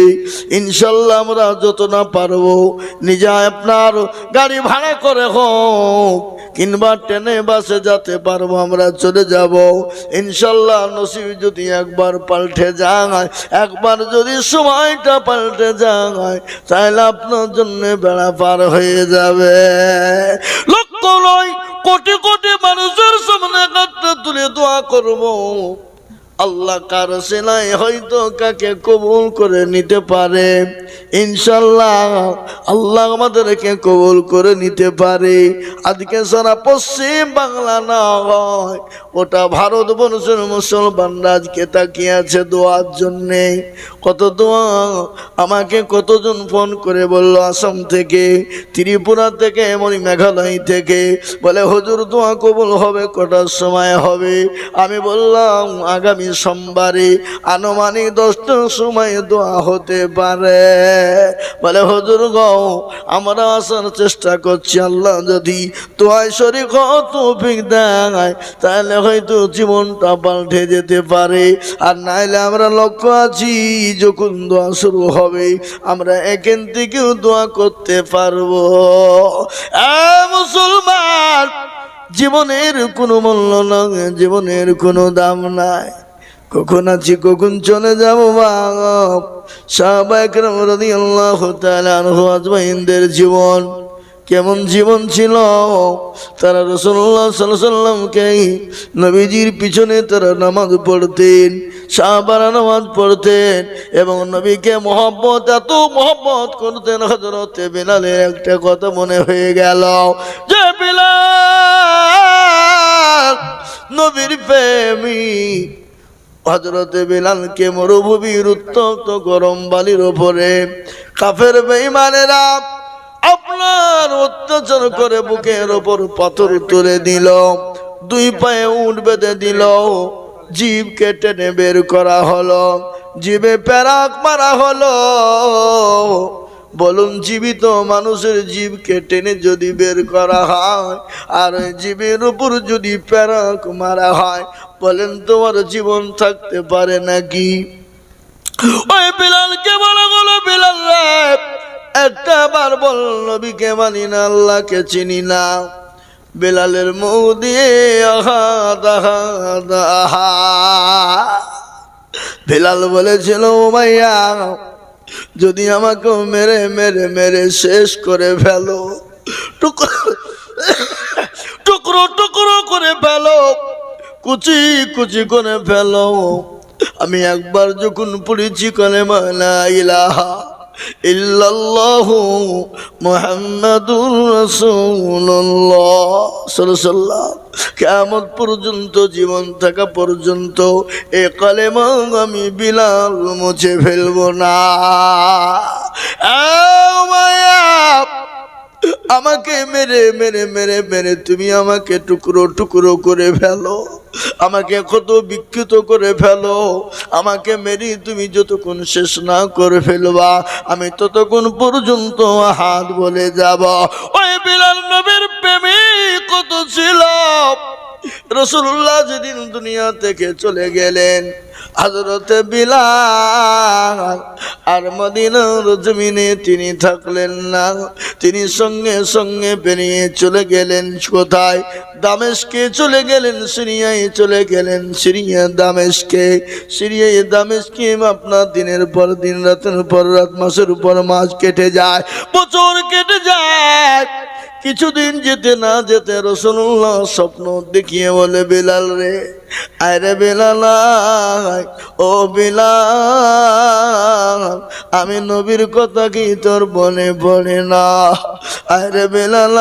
Speaker 1: ইনশাল্লাহ আমরা যত না পারবো নিজে আপনার গাড়ি ভাড়া করে হোক কিংবা ট্রেনে বাসে যেতে পারবো, আমরা চলে যাব ইনশাল্লাহ। নসিব যদি একবার পাল্টে যায়, একবার যদি সময়টা পাল্টে যায়, তাহলে আপনার জন্য বেড়া পার হয়ে যাবে। লক্ষ নয় কোটি কোটি মানুষের সামনে হাতটা তুলে দোয়া করবো, আল্লাহ কার সেলাই হয়তো কাকে কবুল করে নিতে পারে। ইনশাল্লাহ আল্লাহ আমাদেরকে কবুল করে নিতে পারে। আজকে সারা পশ্চিম বাংলা না হয়, ওটা ভারতবর্ষের মুসলমানরা আজকে তাকিয়ে আছে দোয়ার জন্যে। কত দোয়া, আমাকে কতজন ফোন করে বলল আসাম থেকে, ত্রিপুরা থেকে, এমন মেঘালয় থেকে, বলে হুজুর দোয়া কবুল হবে কটার সময় হবে? আমি বললাম আগামী সোমবারে আনুমানিক 10টার সময় দোয়া হতে পারে। বলে হুজুর গো, আমরা আসার চেষ্টা করছি, আল্লাহ যদি দোয়ায় শরীক তৌফিক দেয় তাহলে হয়তো জীবনটা পাল্টে যেতে পারে। আর নাইলে আমরা লক্ষ্য আছি যখন দোয়া শুরু হবে আমরা এখান থেকেও দোয়া করতে পারবো। মুসলমান, জীবনের কোনো মূল্য নাই, জীবনের কোনো দাম নাই। কখন আছি কখন চলে যাবো। বাপ সাহাবা একরাম রাদিয়াল্লাহু তাআলা আনহু আজমাইনদের জীবন কেমন জীবন ছিল? তারা রাসূলুল্লাহ সাল্লাল্লাহু আলাইহি ওয়াসাল্লামকে, নবীজির পিছনে তারা নামাজ পড়তেন, সাহাবারা নামাজ পড়তেন এবং নবীকে মহব্বত, এত মহব্বত করতেন। হযরতে বিলালের একটা কথা মনে হয়ে গেল যে বিলাল নবীর প্রেমিক। হযরতে বিলালকে মরুভূমির উত্তপ্ত গরম বালির ওপরে কাফের বেঈমানেরা আপনার অত্যাচার করে বুকের ওপর পাথর তুলে দিল, 2 পায়ে উট বেঁধে দিল, জিভ কেটে বের করা হলো, জিভে প্যারাক মারা হলো। বলুন, জীবিত মানুষের জিভকে টেনে যদি বের করা হয় আর জীবের উপর যদি প্যারাক মারা হয়, বলেন তোমার জীবন থাকতে পারে নাকি? ওই বিলালকে বলা হলো, বিলাল রে, একটা বার বল নবীকে মানি না, আল্লাহকে চিনি না। বিলালের মুখ দিয়ে আহাদ আহাদ আহা। বিলাল বলেছিল, উমাইয়া যদি আমাকে মেরে মেরে মেরে শেষ করে ফেলো, টুকরো টুকরো করে ফেলো, কুচি কুচি করে ফেলো, আমি একবার যখন পড়েছি কালেমা লা ইলাহা ইল্লাল্লাহু মুহাম্মাদুর রাসূলুল্লাহ সাল্লাল্লাহু আলাইহি ওয়াসাল্লাম, কিয়ামত পর্যন্ত, জীবন থাকা পর্যন্ত এই কালেমা আমি বিলাল মুছে ফেলবো না। আমাকে মেরে মেরে মেরে মেরে তুমি আমাকে টুকরো টুকরো করে ফেলো, আমাকে কত বিকৃত করে ফেলো, আমাকে মেরে তুমি যতক্ষণ শেষ না করে ফেলবা আমি ততক্ষণ পর্যন্ত হাত বলে যাব। ওই বিলাল নবীর প্রেমিক কত ছিল। রাসূলুল্লাহ যেদিন দুনিয়া থেকে চলে গেলেন, হযরতে বিলাল আর মদিনার জমিনে তিনি থাকলেন না। তিনি সঙ্গে সঙ্গে বেরিয়ে চলে গেলেন কোথায়? দামেস্কে চলে গেলেন, সিরিয়ায় চলে গেলেন, সিরিয়া দামেস্কে। সিরিয়ায় দামেস্কে আপনার দিনের পর দিন, রাতের পর রাত, মাসের পর মাস কেটে যায়, বছর কেটে যায়। কিছুদিন যেতে না যেতে রাসূলুল্লাহ স্বপ্ন দেখিয়ে বলে, বিলাল রে, আরে বিলাল, ও বিলাল, আমি নবীর কথা কি তোর মনে পড়ে না? আরে বিলাল,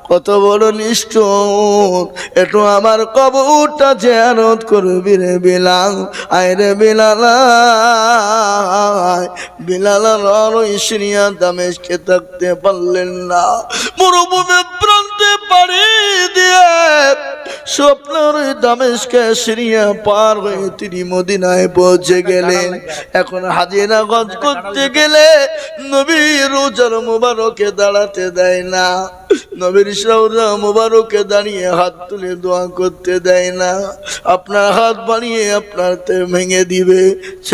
Speaker 1: কত বড় নিষ্ঠুর, একটু আমার কবরটা জিয়ারত করবি রে বিলাল। আরে বিলাল, বিলাল আর ওই সিরিয়া দামেস্কে থাকতে পারলেন না। মরুভূমি প্রান্তে পাড়ি দিয়ে স্বপ্নের দামেস্কে সিরিয়া পার হয়ে তিনি মদিনায় পৌঁছে গেলেন। এখন হাজিরা গজ করতে গেলে নবীর রোজার মুবারকে দাঁড়াতে দেয় না, নবীর রোজা মুবারকে দাঁড়িয়ে হাত তুলে দোয়া করতে দেয় না। আপনার হাত বাড়িয়ে আপনার ভেঙে দিবে,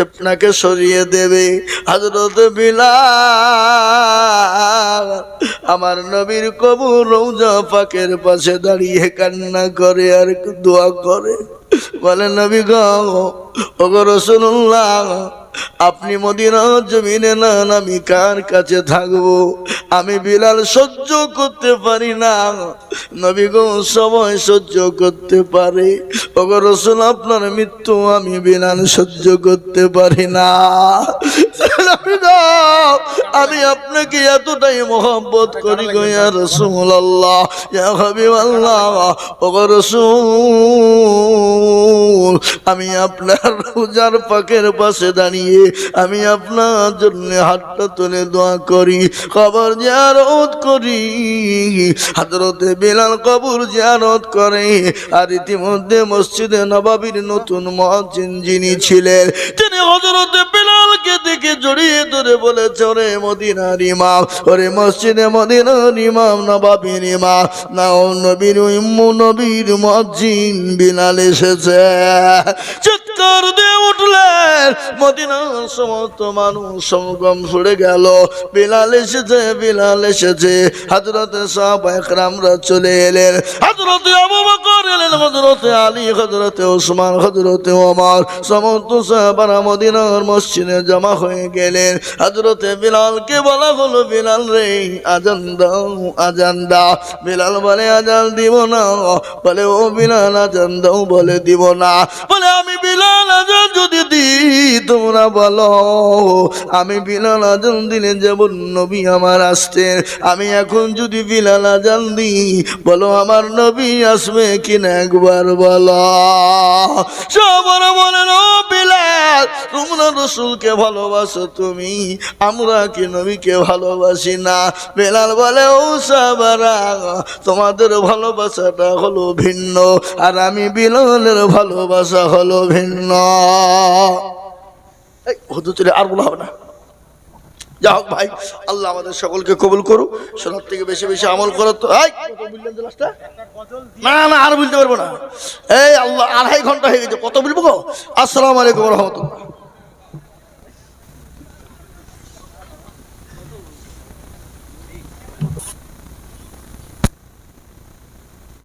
Speaker 1: আপনাকে সরিয়ে দেবে। হযরত বিলাল আমার নবীর কবর রওজা পাকের পাশে দাঁড়িয়ে কান্না করে আর দোয়া করে, বলে নবী গো, ওগো রাসূলুল্লাহ, আপনি মদিনার জমিনে নেন, আমি কার কাছে থাকবো? আমি বিলাল সহ্য করতে পারি না। নবী গো, সবাই সহ্য করতে পারে, ওগো রাসূল আপনার মৃত্যু আমি বিলাল সহ্য করতে পারি না। নবী গো, আমি আপনাকে এতটাই মহব্বত করি গো ইয়া রাসূলুল্লাহ, ইয়া হাবিবাল্লাহ, ওগো রাসূল, আমি আপনার রোজার পাকের পাশে দাঁড়িয়ে আমি আপনার জন্য হাতটা তুলে দোয়া করি, কবর জিয়ারত করি। হযরতে বিলাল কবর জিয়ারত করে। আর ইতিমধ্যে মসজিদে নববীর নতুন মুয়াজ্জিন যিনি ছিলেন, তিনি হযরতে বিলালকে দেখে জড়িয়ে ধরে বলেছে, ওরে মদিনার ইমাম, ওরে মসজিদে মদিনার ইমাম, নববীর ইমাম, নাও নবীর ইম্মু নবীর মুয়াজ্জিন বিলাল এসেছে। চিৎকার দিয়ে উঠলেন, মদিনার সমস্ত মানুষ সমাগম ছুড়ে গেল, বিলাল এসেছে, বিলাল এসেছে। হযরতে সাহাবায়ে কেরামরা চলে এলেন, হযরতে আবু বকর এলেন, হযরতে আলী, হযরতে ওসমান, হযরতে ওমর, সমস্ত সাহাবারা মদিনার মসজিদে জমা হয়ে গেলেন। হযরতে বিলালকে বলা হলো, বিলাল রে, আজান দাও, আজান দাও। বিলাল বলে, আজান দিব না। বলে, ও বিলাল আজান দাও। বলে, দিব না। বলে, আমি বিলাল আজান যদি দিই তোমরা বলো, আমি বিলাল আজান দিলে যেমন নবী আমার আসতেন, আমি এখন যদি বিলাল আজান দিই, বলো আমার নবী আসবে কিনা একবার বলো। সবার বলেন, ও বিলাল, তোমরা রাসূলকে ভালোবাসো তুমি, আমরা কি নবীকে ভালোবাসি না? বিলাল বলে, ও সাহাবারা, তোমাদের ভালোবাসাটা হলো ভিন্ন, আর আমি বিলালের ভালোবাসা হলো ভিন্ন। হুজুর আর বলা হবে না। যা হোক ভাই, আল্লাহ আমাদের সকলকে কবুল করুক, শোনার থেকে বেশি বেশি আমল করো। তো না না আর বলতে পারবো না, এই আল্লাহ, 2.5 ঘন্টা হয়ে গেছে, কত বলবো গো। আসসালামু আলাইকুম ওয়া রাহমাতুল্লাহ।